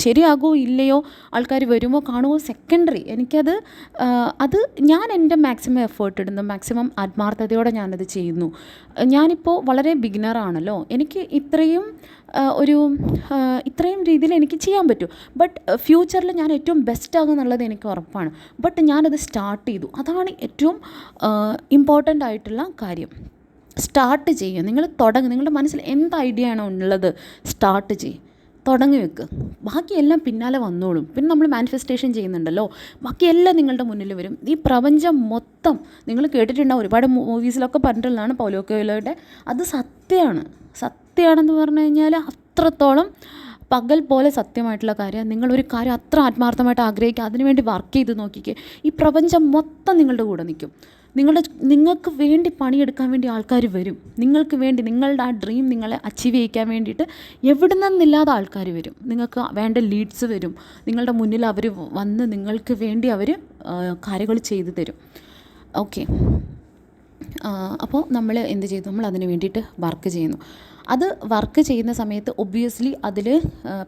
S1: ശരിയാകുമോ ഇല്ലയോ, ആൾക്കാർ വരുമോ കാണുമോ സെക്കൻഡറി. അത് ഞാൻ എൻ്റെ മാക്സിമം എഫേർട്ട് ഇടുന്നു, മാക്സിമം ആത്മാർത്ഥതയോടെ ഞാനത് ചെയ്യുന്നു. ഞാനിപ്പോൾ വളരെ ബിഗിനറാണല്ലോ, എനിക്ക് ഇത്രയും രീതിയിൽ എനിക്ക് ചെയ്യാൻ പറ്റും. ബട്ട് ഫ്യൂച്ചറിൽ ഞാൻ ഏറ്റവും ബെസ്റ്റ് ആകും എന്നുള്ളത് എനിക്ക് ഉറപ്പാണ്. ബട്ട് ഞാനത് സ്റ്റാർട്ട് ചെയ്തു. അതാണ് ഏറ്റവും ഇമ്പോർട്ടൻ്റ് ആയിട്ടുള്ള കാര്യം. സ്റ്റാർട്ട് ചെയ്യുക. നിങ്ങൾ തുടങ്ങുക. നിങ്ങളുടെ മനസ്സിൽ എന്ത് ഐഡിയ ആണോ ഉള്ളത് സ്റ്റാർട്ട് ചെയ്യുക, തുടങ്ങി വെക്കുക. ബാക്കിയെല്ലാം പിന്നാലെ വന്നോളും. പിന്നെ നമ്മൾ മാനിഫെസ്റ്റേഷൻ ചെയ്യുന്നുണ്ടല്ലോ, ബാക്കിയെല്ലാം നിങ്ങളുടെ മുന്നിൽ വരും. ഈ പ്രപഞ്ചം മൊത്തം നിങ്ങൾ കേട്ടിട്ടുണ്ടാവും, ഒരുപാട് മൂവീസിലൊക്കെ പറഞ്ഞിട്ടുള്ളതാണ് പൗലോ കൊയ്ലോയുടെ. അത് സത്യമാണെന്ന് പറഞ്ഞു കഴിഞ്ഞാൽ അത്രത്തോളം പകൽ പോലെ സത്യമായിട്ടുള്ള കാര്യം. നിങ്ങളൊരു കാര്യം അത്ര ആത്മാർത്ഥമായിട്ട് ആഗ്രഹിക്കുക, അതിനുവേണ്ടി വർക്ക് ചെയ്ത് നോക്കിക്കുക, ഈ പ്രപഞ്ചം മൊത്തം നിങ്ങളുടെ കൂടെ നിൽക്കും. നിങ്ങൾക്ക് വേണ്ടി പണിയെടുക്കാൻ വേണ്ടി ആൾക്കാർ വരും. നിങ്ങൾക്ക് വേണ്ടി നിങ്ങളുടെ ആ ഡ്രീം നിങ്ങളെ അച്ചീവ് ചെയ്യിക്കാൻ വേണ്ടിയിട്ട് എവിടെ നിന്നില്ലാതെ ആൾക്കാർ വരും. നിങ്ങൾക്ക് വേണ്ട ലീഡ്സ് വരും. നിങ്ങളുടെ മുന്നിൽ അവർ വന്ന് നിങ്ങൾക്ക് വേണ്ടി അവർ കാര്യങ്ങൾ ചെയ്തു തരും. ഓക്കെ, അപ്പോൾ നമ്മൾ എന്ത് ചെയ്തു, നമ്മൾ അതിന് വേണ്ടിയിട്ട് വർക്ക് ചെയ്യുന്നു. അത് വർക്ക് ചെയ്യുന്ന സമയത്ത് ഒബ്വിയസ്ലി അതിൽ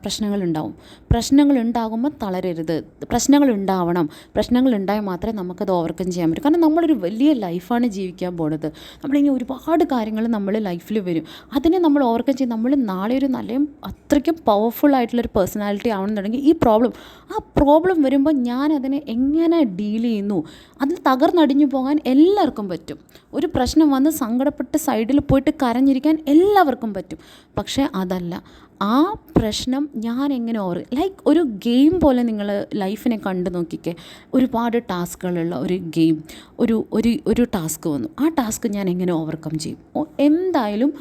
S1: പ്രശ്നങ്ങളുണ്ടാകുമ്പോൾ തളരരുത്. പ്രശ്നങ്ങളുണ്ടായാൽ മാത്രമേ നമുക്കത് ഓവർകം ചെയ്യാൻ പറ്റൂ. കാരണം നമ്മളൊരു വലിയ ലൈഫാണ് ജീവിക്കാൻ പോകുന്നത്. നമ്മളിങ്ങനെ ഒരുപാട് കാര്യങ്ങൾ നമ്മൾ ലൈഫിൽ വരും. അതിനെ നമ്മൾ ഓവർകം ചെയ്ത് നമ്മൾ നാളെ ഒരു നല്ല അത്രയ്ക്കും പവർഫുൾ ആയിട്ടുള്ളൊരു പേഴ്സണാലിറ്റി ആവണമെന്നുണ്ടെങ്കിൽ ആ പ്രോബ്ലം വരുമ്പോൾ ഞാൻ അതിനെ എങ്ങനെ ഡീൽ ചെയ്യുന്നു, അതിൽ തകർന്നടിഞ്ഞു പോകാൻ എല്ലാവർക്കും പറ്റും. ഒരു പ്രശ്നം വന്ന് സങ്കടപ്പെട്ട് സൈഡിൽ പോയിട്ട് കരഞ്ഞിരിക്കാൻ എല്ലാവർക്കും പറ്റും. പക്ഷേ അതല്ല, ആ പ്രശ്നം ഞാൻ എങ്ങനെ ലൈക്ക് ഒരു ഗെയിം പോലെ നിങ്ങൾ ലൈഫിനെ കണ്ടു നോക്കിക്കേ. ഒരുപാട് ടാസ്കുകളുള്ള ഒരു ഗെയിം. ഒരു ടാസ്ക് വന്നു, ആ ടാസ്ക് ഞാൻ എങ്ങനെ ഓവർകം ചെയ്യും. എന്തായാലും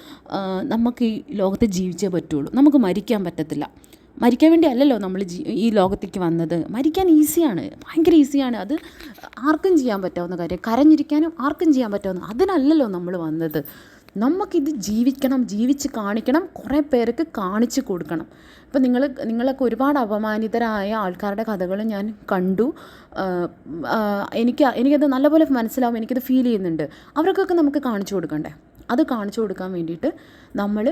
S1: നമുക്ക് ഈ ലോകത്ത് ജീവിച്ചേ പറ്റുള്ളൂ. നമുക്ക് മരിക്കാൻ പറ്റത്തില്ല. മരിക്കാൻ വേണ്ടി അല്ലല്ലോ നമ്മൾ ഈ ലോകത്തേക്ക് വന്നത്. മരിക്കാൻ ഈസിയാണ്, ഭയങ്കര ഈസിയാണ്. അത് ആർക്കും ചെയ്യാൻ പറ്റാവുന്ന കാര്യം. കരഞ്ഞിരിക്കാനും ആർക്കും ചെയ്യാൻ പറ്റാവുന്ന, അതിനല്ലല്ലോ നമ്മൾ വന്നത്. നമുക്കിത് ജീവിച്ച് കാണിക്കണം, കുറേ പേർക്ക് കാണിച്ചു കൊടുക്കണം. ഇപ്പം നിങ്ങളൊക്കെ ഒരുപാട് അപമാനിതരായ ആൾക്കാരുടെ കഥകൾ ഞാൻ കണ്ടു. എനിക്കത് നല്ലപോലെ മനസ്സിലാവും, എനിക്കത് ഫീൽ ചെയ്യുന്നുണ്ട്. അവർക്കൊക്കെ നമുക്ക് കാണിച്ചു കൊടുക്കണ്ടേ? അത് കാണിച്ചു കൊടുക്കാൻ വേണ്ടിയിട്ട് നമ്മൾ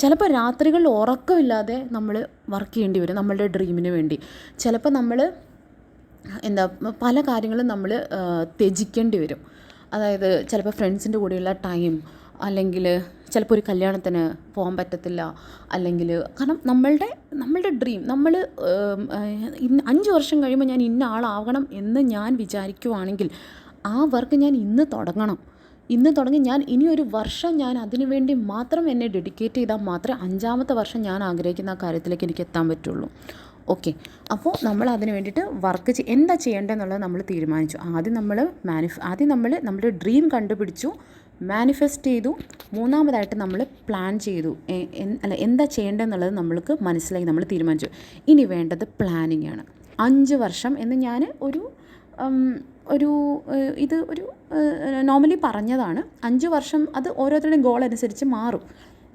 S1: ചിലപ്പോൾ രാത്രികളിൽ ഉറക്കമില്ലാതെ നമ്മൾ വർക്ക് ചെയ്യേണ്ടി വരും നമ്മളുടെ ഡ്രീമിന് വേണ്ടി. ചിലപ്പോൾ നമ്മൾ പല കാര്യങ്ങളും നമ്മൾ ത്യജിക്കേണ്ടി വരും. അതായത് ചിലപ്പോൾ ഫ്രണ്ട്സിൻ്റെ കൂടെയുള്ള ടൈം, അല്ലെങ്കിൽ ചിലപ്പോൾ ഒരു കല്യാണത്തിന് പോകാൻ പറ്റത്തില്ല, അല്ലെങ്കിൽ കാരണം നമ്മളുടെ ഡ്രീം 5 വർഷം കഴിയുമ്പോൾ ഞാൻ ഇന്ന ആളാവണം എന്ന് ഞാൻ വിചാരിക്കുവാണെങ്കിൽ ആ വർക്ക് ഞാൻ ഇന്ന് തുടങ്ങി ഞാൻ ഇനി ഒരു വർഷം ഞാൻ അതിനു വേണ്ടി മാത്രം എന്നെ ഡെഡിക്കേറ്റ് ചെയ്താൽ മാത്രമേ 5-ാമത്തെ വർഷം ഞാൻ ആഗ്രഹിക്കുന്ന ആ കാര്യത്തിലേക്ക് എനിക്ക് എത്താൻ പറ്റുള്ളൂ. ഓക്കെ, അപ്പോൾ നമ്മൾ അതിന് വേണ്ടിയിട്ട് എന്താ ചെയ്യേണ്ടതെന്നുള്ളത് നമ്മൾ തീരുമാനിച്ചു. ആദ്യം നമ്മൾ നമ്മുടെ ഡ്രീം കണ്ടുപിടിച്ചു, മാനിഫെസ്റ്റ് ചെയ്തു, മൂന്നാമതായിട്ട് നമ്മൾ പ്ലാൻ ചെയ്തു, എന്താ ചെയ്യേണ്ടതെന്നുള്ളത് നമ്മൾക്ക് മനസ്സിലായി, നമ്മൾ തീരുമാനിച്ചു. ഇനി വേണ്ടത് പ്ലാനിങ് ആണ്. 5 വർഷം എന്ന് ഞാൻ ഇത് ഒരു നോർമലി പറഞ്ഞതാണ്. 5 വർഷം അത് ഓരോരുത്തരുടെയും ഗോൾ അനുസരിച്ച് മാറും.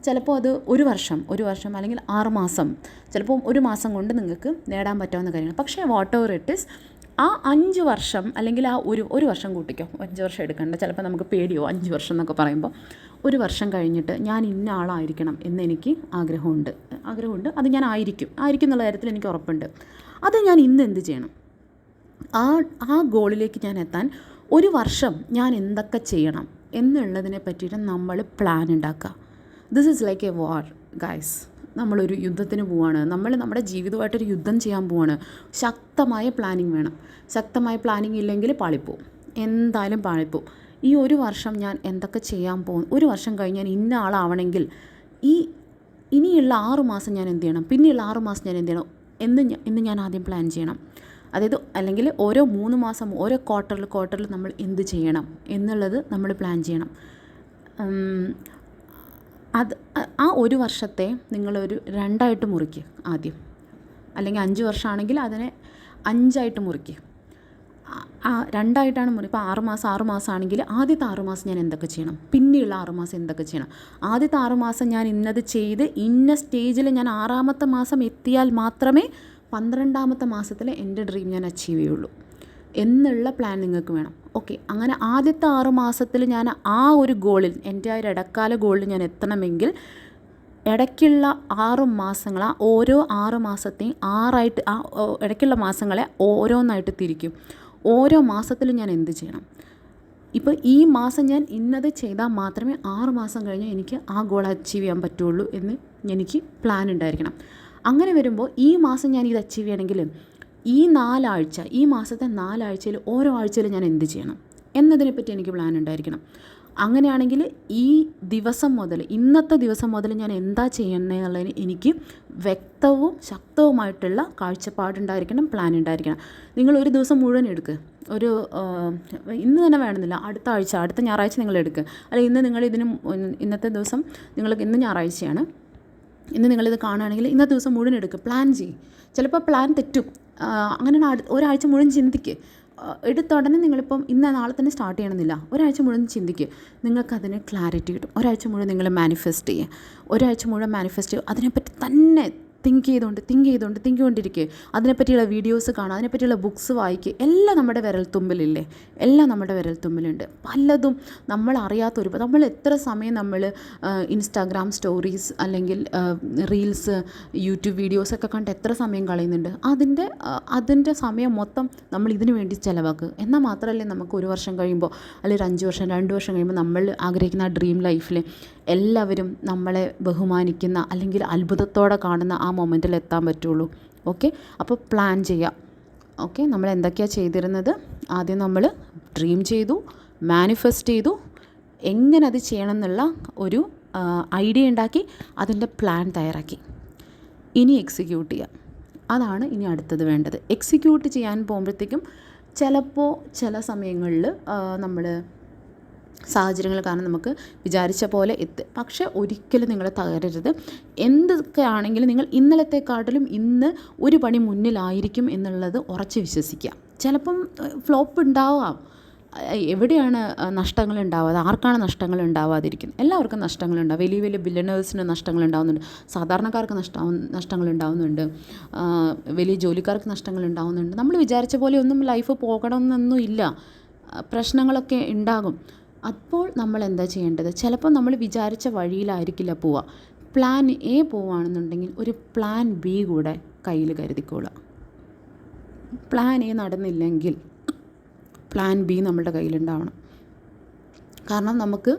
S1: ചിലപ്പോൾ അത് ഒരു വർഷം അല്ലെങ്കിൽ 6 മാസം, ചിലപ്പോൾ 1 മാസം കൊണ്ട് നിങ്ങൾക്ക് നേടാൻ പറ്റാവുന്ന കാര്യങ്ങൾ. പക്ഷേ വാട്ട് എവർ ഇറ്റ് ഈസ്, ആ 5 വർഷം അല്ലെങ്കിൽ ആ ഒരു വർഷം കൂട്ടിക്കോ, 5 വർഷം എടുക്കണ്ട. ചിലപ്പോൾ നമുക്ക് പേടിയോ 5 വർഷം എന്നൊക്കെ പറയുമ്പോൾ. 1 വർഷം കഴിഞ്ഞിട്ട് ഞാൻ ഇന്ന ആളായിരിക്കണം എന്നെനിക്ക് ആഗ്രഹമുണ്ട്. അത് ഞാൻ ആയിരിക്കും എന്നുള്ള കാര്യത്തിൽ എനിക്ക് ഉറപ്പുണ്ട്. അത് ഞാൻ ഇന്ന് എന്ത് ചെയ്യണം, ആ ഗോളിലേക്ക് ഞാൻ എത്താൻ 1 വർഷം ഞാൻ എന്തൊക്കെ ചെയ്യണം എന്നുള്ളതിനെ പറ്റിയിട്ട് നമ്മൾ പ്ലാൻ ഉണ്ടാക്കുക. This is like a war guys. നമ്മളൊരു യുദ്ധത്തിന് പോവാണ്, നമ്മുടെ ജീവിതമായിട്ടൊരു യുദ്ധം ചെയ്യാൻ പോവാണ്. ശക്തമായ പ്ലാനിങ് വേണം. ശക്തമായ പ്ലാനിങ് ഇല്ലെങ്കിൽ പാളിപ്പോവും, എന്തായാലും പാളിപ്പോവും. ഈ 1 വർഷം ഞാൻ എന്തൊക്കെ ചെയ്യാൻ പോകും, 1 വർഷം കഴിഞ്ഞ് ഞാൻ ഇന്ന ആളാവണമെങ്കിൽ ഇനിയുള്ള 6 മാസം ഞാൻ എന്ത് ചെയ്യണം, പിന്നെയുള്ള 6 മാസം ഞാൻ എന്ത് ചെയ്യണം എന്ന് ഞാൻ ആദ്യം പ്ലാൻ ചെയ്യണം. അതായത് അല്ലെങ്കിൽ ഓരോ 3 മാസം, ഓരോ ക്വാർട്ടറിൽ നമ്മൾ എന്ത് ചെയ്യണം എന്നുള്ളത് നമ്മൾ പ്ലാൻ ചെയ്യണം. ആ 1 വർഷത്തെ നിങ്ങളൊരു 2ആയിട്ട് മുറിക്കുക ആദ്യം. അല്ലെങ്കിൽ 5 വർഷമാണെങ്കിൽ അതിനെ 5ആയിട്ട് മുറിക്കുക. 2ആയിട്ടാണ് ഇപ്പോൾ 6 മാസം ആണെങ്കിൽ ആദ്യത്തെ 6 മാസം ഞാൻ എന്തൊക്കെ ചെയ്യണം, പിന്നെയുള്ള 6 മാസം എന്തൊക്കെ ചെയ്യണം. ആദ്യത്തെ 6 മാസം ഞാൻ ഇന്നത് ചെയ്ത് ഇന്ന സ്റ്റേജിൽ ഞാൻ 6ാമത്തെ മാസം എത്തിയാൽ മാത്രമേ 12ാമത്തെ മാസത്തിൽ എൻ്റെ ഡ്രീം ഞാൻ അച്ചീവ് ചെയ്യുള്ളൂ എന്നുള്ള പ്ലാൻ നിങ്ങൾക്ക് വേണം. ഓക്കെ, അങ്ങനെ ആദ്യത്തെ 6 മാസത്തിൽ ഞാൻ ആ ഒരു ഗോളിൽ, എൻ്റെ ആ ഒരു ഇടക്കാല ഗോളിൽ ഞാൻ എത്തണമെങ്കിൽ ഇടയ്ക്കുള്ള 6 മാസങ്ങൾ, ആ ഓരോ 6 മാസത്തെയും 6ആയിട്ട്, ആ ഇടയ്ക്കുള്ള മാസങ്ങളെ ഓരോന്നായിട്ട് തിരിക്കും. ഓരോ മാസത്തിലും ഞാൻ എന്ത് ചെയ്യണം. ഇപ്പോൾ ഈ മാസം ഞാൻ ഇന്നത് ചെയ്താൽ മാത്രമേ 6 മാസം കഴിഞ്ഞ് എനിക്ക് ആ ഗോൾ അച്ചീവ് ചെയ്യാൻ പറ്റുള്ളൂ എന്ന് എനിക്ക് പ്ലാൻ ഉണ്ടായിരിക്കണം. അങ്ങനെ വരുമ്പോൾ ഈ മാസം ഞാൻ ഇത് അച്ചീവ് ചെയ്യണമെങ്കിൽ ഈ മാസത്തെ 4 ആഴ്ചയിൽ ഓരോ ആഴ്ചയിൽ ഞാൻ എന്ത് ചെയ്യണം എന്നതിനെപ്പറ്റി എനിക്ക് പ്ലാൻ ഉണ്ടായിരിക്കണം. അങ്ങനെയാണെങ്കിൽ ഈ ദിവസം മുതൽ, ഇന്നത്തെ ദിവസം മുതൽ ഞാൻ എന്താ ചെയ്യണമെന്നുള്ളതിന് എനിക്ക് വ്യക്തവും ശക്തവുമായിട്ടുള്ള കാഴ്ചപ്പാടുണ്ടായിരിക്കണം, പ്ലാൻ ഉണ്ടായിരിക്കണം. നിങ്ങൾ ഒരു ദിവസം മുഴുവൻ എടുക്കുക. ഇന്ന് തന്നെ വേണമെന്നില്ല, അടുത്ത ഞായറാഴ്ച നിങ്ങൾ എടുക്കുക. അല്ലെങ്കിൽ ഇന്നത്തെ ദിവസം ഇന്ന് ഞായറാഴ്ചയാണ്, ഇന്ന് നിങ്ങളിത് കാണുകയാണെങ്കിൽ ഇന്നത്തെ ദിവസം മുഴുവൻ എടുക്കുക, പ്ലാൻ ചെയ്യും. ചിലപ്പോൾ പ്ലാൻ തെറ്റും. അങ്ങനെ ഒരാഴ്ച മുഴുവൻ ചിന്തിക്കുക. എടുത്ത ഉടനെ നിങ്ങളിപ്പം നാളെ തന്നെ സ്റ്റാർട്ട് ചെയ്യണമെന്നില്ല, ഒരാഴ്ച മുഴുവൻ ചിന്തിക്കുക. നിങ്ങൾക്കതിന് ക്ലാരിറ്റി കിട്ടും. ഒരാഴ്ച മുഴുവൻ നിങ്ങൾ മാനിഫെസ്റ്റ് ചെയ്യുക. അതിനെപ്പറ്റി തന്നെ തിങ്ക് ചെയ്തുകൊണ്ടിരിക്കുക. അതിനെപ്പറ്റിയുള്ള വീഡിയോസ് കാണുക, അതിനെപ്പറ്റിയുള്ള ബുക്സ് വായിക്കുക. എല്ലാം നമ്മുടെ വിരൽത്തുമ്പിലില്ലേ, എല്ലാം നമ്മുടെ വിരൽത്തുമ്പിലുണ്ട്. പലതും നമ്മൾ നമ്മൾ എത്ര സമയം നമ്മൾ ഇൻസ്റ്റാഗ്രാം സ്റ്റോറീസ് അല്ലെങ്കിൽ റീൽസ്, യൂട്യൂബ് വീഡിയോസൊക്കെ കണ്ട് എത്ര സമയം കളയുന്നുണ്ട്. അതിൻ്റെ സമയം മൊത്തം നമ്മൾ ഇതിനു വേണ്ടി ചിലവാക്കുക. എന്നാൽ മാത്രമല്ലേ നമുക്ക് 1 വർഷം കഴിയുമ്പോൾ, അല്ലെങ്കിൽ 5 വർഷം 2 വർഷം കഴിയുമ്പോൾ നമ്മൾ ആഗ്രഹിക്കുന്ന ആ ഡ്രീം ലൈഫിൽ എല്ലാവരും നമ്മളെ ബഹുമാനിക്കുന്ന അല്ലെങ്കിൽ അത്ഭുതത്തോടെ കാണുന്ന ആ മൊമെൻറ്റിൽ എത്താൻ പറ്റുള്ളൂ. ഓക്കെ, അപ്പോൾ പ്ലാൻ ചെയ്യാം. ഓക്കെ, നമ്മൾ എന്തൊക്കെയാണ് ചെയ്തിരുന്നത്? ആദ്യം നമ്മൾ ഡ്രീം ചെയ്തു, മാനിഫെസ്റ്റ് ചെയ്തു, എങ്ങനെ അത് ചെയ്യണം എന്നുള്ള ഒരു ഐഡിയ ഉണ്ടാക്കി, അതിൻ്റെ പ്ലാൻ തയ്യാറാക്കി. ഇനി എക്സിക്യൂട്ട് ചെയ്യാം. അതാണ് ഇനി അടുത്തത് വേണ്ടത്. എക്സിക്യൂട്ട് ചെയ്യാൻ പോകുമ്പോഴത്തേക്കും ചിലപ്പോൾ ചില സമയങ്ങളിൽ നമ്മൾ സാഹചര്യങ്ങൾ കാരണം നമുക്ക് വിചാരിച്ച പോലെ പക്ഷേ ഒരിക്കലും നിങ്ങൾ തകരരുത്. എന്തൊക്കെ ആണെങ്കിലും നിങ്ങൾ ഇന്നലത്തെക്കാട്ടിലും ഇന്ന് ഒരു പണി മുന്നിലായിരിക്കും എന്നുള്ളത് ഉറച്ച് വിശ്വസിക്കുക. ചിലപ്പം ഫ്ലോപ്പ് ഉണ്ടാവാം. എവിടെയാണ് നഷ്ടങ്ങൾ ഉണ്ടാവാതെ? ആർക്കാണ് നഷ്ടങ്ങൾ ഉണ്ടാവാതിരിക്കുന്നത്? എല്ലാവർക്കും നഷ്ടങ്ങളുണ്ടാവും. വലിയ വലിയ ബില്യണേഴ്സിന് നഷ്ടങ്ങൾ ഉണ്ടാവുന്നുണ്ട്, സാധാരണക്കാർക്ക് നഷ്ടങ്ങൾ ഉണ്ടാവുന്നുണ്ട്, വലിയ ജോലിക്കാർക്ക് നഷ്ടങ്ങൾ ഉണ്ടാവുന്നുണ്ട്. നമ്മൾ വിചാരിച്ച പോലെ ഒന്നും ലൈഫ് പോകണമെന്നൊന്നും ഇല്ല, പ്രശ്നങ്ങളൊക്കെ ഉണ്ടാകും. അപ്പോൾ നമ്മൾ എന്താ ചെയ്യേണ്ടത്? ചിലപ്പോൾ നമ്മൾ വിചാരിച്ച വഴിയിലായിരിക്കില്ല പോവുക. പ്ലാൻ എ പോവുകയാണെന്നുണ്ടെങ്കിൽ ഒരു പ്ലാൻ ബി കൂടെ കയ്യിൽ കരുതിക്കോളുക. പ്ലാൻ എ നടന്നില്ലെങ്കിൽ പ്ലാൻ ബി നമ്മുടെ കയ്യിലുണ്ടാവണം. കാരണം നമുക്ക്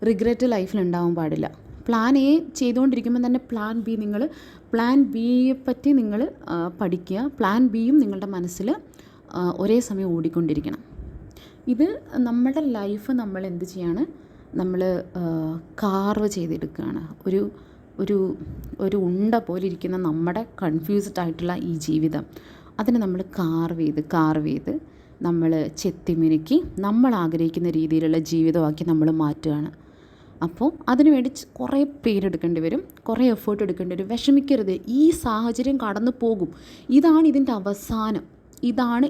S1: റിഗ്രറ്റ് ലൈഫിലുണ്ടാവാൻ പാടില്ല. പ്ലാൻ എ ചെയ്തുകൊണ്ടിരിക്കുമ്പോൾ തന്നെ പ്ലാൻ ബിയെ പറ്റി നിങ്ങൾ പഠിക്കുക. പ്ലാൻ ബിയും നിങ്ങളുടെ മനസ്സിൽ ഒരേ സമയം ഓടിക്കൊണ്ടിരിക്കണം. ഇത് നമ്മുടെ ലൈഫ് നമ്മൾ എന്ത് ചെയ്യാണ്, നമ്മൾ കാർവ് ചെയ്തെടുക്കുകയാണ്. ഒരു ഉണ്ട പോലെ ഇരിക്കുന്ന നമ്മുടെ കൺഫ്യൂസ്ഡ് ആയിട്ടുള്ള ഈ ജീവിതം, അതിനെ നമ്മൾ കാർവ് ചെയ്ത് നമ്മൾ ചെത്തിമിനുക്കി നമ്മൾ ആഗ്രഹിക്കുന്ന രീതിയിലുള്ള ജീവിതമാക്കി നമ്മൾ മാറ്റുകയാണ്. അപ്പോൾ അതിനുവേണ്ടി കുറേ പേരെടുക്കേണ്ടി വരും, കുറേ എഫേർട്ട് എടുക്കേണ്ടി വരും. വിഷമിക്കരുത്, ഈ സാഹചര്യം കടന്നു പോകും. ഇതാണ് ഇതിൻ്റെ അവസാനം. ഇതാണ്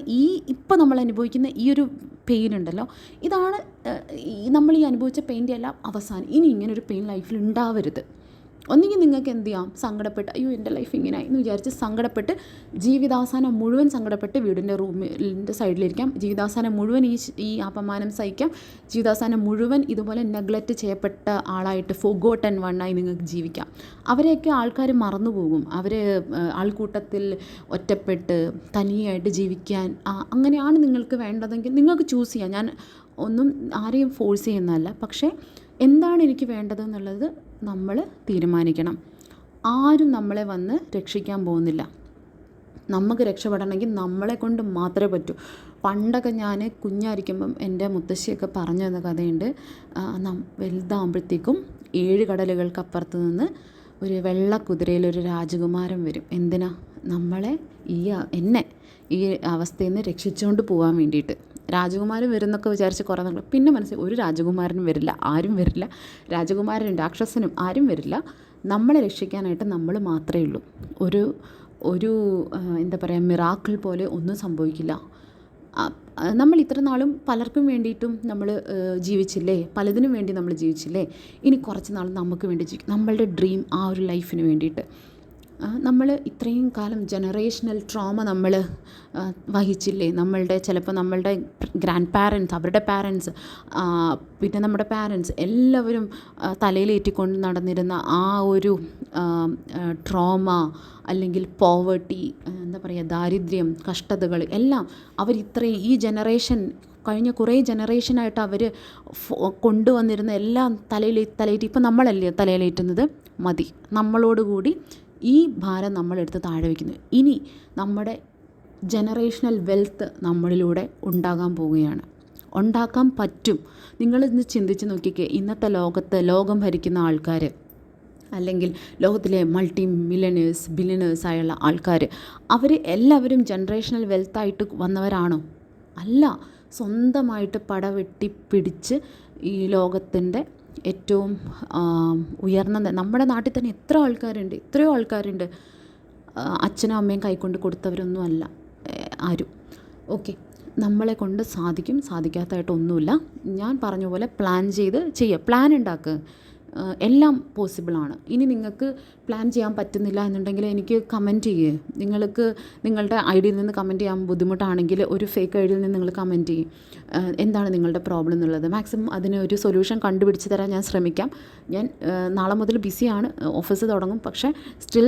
S1: ഇപ്പം നമ്മൾ അനുഭവിക്കുന്ന ഈ ഒരു പെയിൻ ഉണ്ടല്ലോ, ഇതാണ് നമ്മൾ ഈ അനുഭവിച്ച പെയിൻ്റെ എല്ലാം അവസാനം. ഇനി ഇങ്ങനൊരു പെയിൻ ലൈഫിൽ ഉണ്ടാവരുത്. ഒന്നുകിൽ നിങ്ങൾക്ക് എന്ത് ചെയ്യാം, സങ്കടപ്പെട്ട് അയ്യോ എൻ്റെ ലൈഫ് ഇങ്ങനെയായി എന്ന് വിചാരിച്ച് സങ്കടപ്പെട്ട് ജീവിതാവസാനം മുഴുവൻ സങ്കടപ്പെട്ട് വീടിൻ്റെ റൂമിൻ്റെ സൈഡിലിരിക്കാം, ജീവിതാവസാനം മുഴുവൻ ഈ അപമാനം സഹിക്കാം, ജീവിതാവസാനം മുഴുവൻ ഇതുപോലെ നെഗ്ലക്റ്റ് ചെയ്യപ്പെട്ട ആളായിട്ട് ഫൊഗോട്ടൻ വണ്ണായി നിങ്ങൾക്ക് ജീവിക്കാം. അവരെയൊക്കെ ആൾക്കാർ മറന്നു പോകും. അവർ ആൾക്കൂട്ടത്തിൽ ഒറ്റപ്പെട്ട് തനിയായിട്ട് ജീവിക്കാൻ അങ്ങനെയാണ് നിങ്ങൾക്ക് വേണ്ടതെങ്കിൽ നിങ്ങൾക്ക് ചൂസ് ചെയ്യാം. ഞാൻ ഒന്നും ആരെയും ഫോഴ്സ് ചെയ്യുന്നതല്ല, പക്ഷേ എന്താണ് എനിക്ക് വേണ്ടതെന്നുള്ളത് നമ്മൾ തീരുമാനിക്കണം. ആരും നമ്മളെ വന്ന് രക്ഷിക്കാൻ പോകുന്നില്ല. നമുക്ക് രക്ഷപ്പെടണമെങ്കിൽ നമ്മളെ കൊണ്ട് മാത്രമേ പറ്റൂ. പണ്ടൊക്കെ ഞാൻ കുഞ്ഞായിരിക്കുമ്പം എൻ്റെ മുത്തശ്ശിയൊക്കെ പറഞ്ഞു തന്ന കഥയുണ്ട്. വലുതാകുമ്പോഴത്തേക്കും 7 കടലുകൾക്കപ്പുറത്ത് നിന്ന് ഒരു വെള്ള കുതിരയിലൊരു രാജകുമാരൻ വരും. എന്തിനാ? നമ്മളെ എന്നെ ഈ അവസ്ഥയിൽ നിന്ന് രക്ഷിച്ചുകൊണ്ട് പോകാൻ വേണ്ടിയിട്ട്. രാജകുമാരൻ വരുന്നൊക്കെ വിചാരിച്ച് കുറേ നാൾ പിന്നെ മനസ്സിലായി ഒരു രാജകുമാരനും വരില്ല, ആരും വരില്ല. രാജകുമാരനും രാക്ഷസനും ആരും വരില്ല. നമ്മളെ രക്ഷിക്കാനായിട്ട് നമ്മൾ മാത്രമേ ഉള്ളൂ. ഒരു എന്താ പറയുക, മിറാക്കിൾ പോലെ ഒന്നും സംഭവിക്കില്ല. നമ്മൾ ഇത്ര നാളും പലർക്കും വേണ്ടിയിട്ടും നമ്മൾ ജീവിച്ചില്ലേ, പലതിനും വേണ്ടി നമ്മൾ ജീവിച്ചില്ലേ. ഇനി കുറച്ച് നാൾ നമുക്ക് വേണ്ടി ജീവിക്കും, നമ്മളുടെ ഡ്രീം ആ ഒരു ലൈഫിന് വേണ്ടിയിട്ട്. നമ്മൾ ഇത്രയും കാലം ജനറേഷണൽ ട്രോമ നമ്മൾ വഹിച്ചില്ലേ. ചിലപ്പോൾ നമ്മളുടെ ഗ്രാൻഡ് പാരൻസ്, അവരുടെ പാരൻസ്, പിന്നെ നമ്മുടെ പാരൻസ് എല്ലാവരും തലയിലേറ്റിക്കൊണ്ട് നടന്നിരുന്ന ആ ഒരു ട്രോമ അല്ലെങ്കിൽ പോവേർട്ടി, എന്താ പറയുക, ദാരിദ്ര്യം, കഷ്ടതകൾ എല്ലാം ഈ ജനറേഷൻ കഴിഞ്ഞ കുറേ ജനറേഷനായിട്ട് അവർ കൊണ്ടുവന്നിരുന്ന എല്ലാം തലയിലേറ്റി ഇപ്പം നമ്മളല്ലേ തലയിലേറ്റുന്നത്. മതി, നമ്മളോടുകൂടി ഈ ഭാരം നമ്മളെടുത്ത് താഴെ വയ്ക്കുന്നു. ഇനി നമ്മുടെ ജനറേഷണൽ വെൽത്ത് നമ്മളിലൂടെ ഉണ്ടാകാൻ പോവുകയാണ്. ഉണ്ടാക്കാൻ പറ്റും. നിങ്ങളിന്ന് ചിന്തിച്ച് നോക്കിക്കേ, ഇന്നത്തെ ലോകം ഭരിക്കുന്ന ആൾക്കാർ, അല്ലെങ്കിൽ ലോകത്തിലെ മൾട്ടി മില്യണേഴ്സ്, ബില്യണേഴ്സ് ആയുള്ള ആൾക്കാർ, അവർ എല്ലാവരും ജനറേഷണൽ വെൽത്തായിട്ട് വന്നവരാണോ? അല്ല. സ്വന്തമായിട്ട് പടവെട്ടി പിടിച്ച് ഈ ലോകത്തിൻ്റെ ഏറ്റവും ഉയർന്ന, നമ്മുടെ നാട്ടിൽ തന്നെ എത്രയോ ആൾക്കാരുണ്ട് അച്ഛനും അമ്മയും കൈക്കൊണ്ട് കൊടുത്തവരൊന്നും അല്ല ആരും. ഓക്കെ, നമ്മളെ കൊണ്ട് സാധിക്കും, സാധിക്കാത്തതായിട്ടൊന്നുമില്ല. ഞാൻ പറഞ്ഞ പോലെ പ്ലാൻ പ്ലാൻ ഉണ്ടാക്കുക. എല്ലാം പോസിബിളാണ്. ഇനി നിങ്ങൾക്ക് പ്ലാൻ ചെയ്യാൻ പറ്റുന്നില്ല എന്നുണ്ടെങ്കിൽ എനിക്ക് കമൻറ്റ് ചെയ്യേ. നിങ്ങൾക്ക് നിങ്ങളുടെ ഐഡിയിൽ നിന്ന് കമൻറ്റ് ചെയ്യാൻ ബുദ്ധിമുട്ടാണെങ്കിൽ ഒരു ഫേക്ക് ഐഡിയിൽ നിന്ന് നിങ്ങൾ കമൻറ്റ് ചെയ്യും. എന്താണ് നിങ്ങളുടെ പ്രോബ്ലം എന്നുള്ളത്. മാക്സിമം അതിന് ഒരു സൊല്യൂഷൻ കണ്ടുപിടിച്ച് തരാൻ ഞാൻ ശ്രമിക്കാം. ഞാൻ നാളെ മുതൽ ബിസിയാണ്, ഓഫീസ് തുടങ്ങും. പക്ഷേ still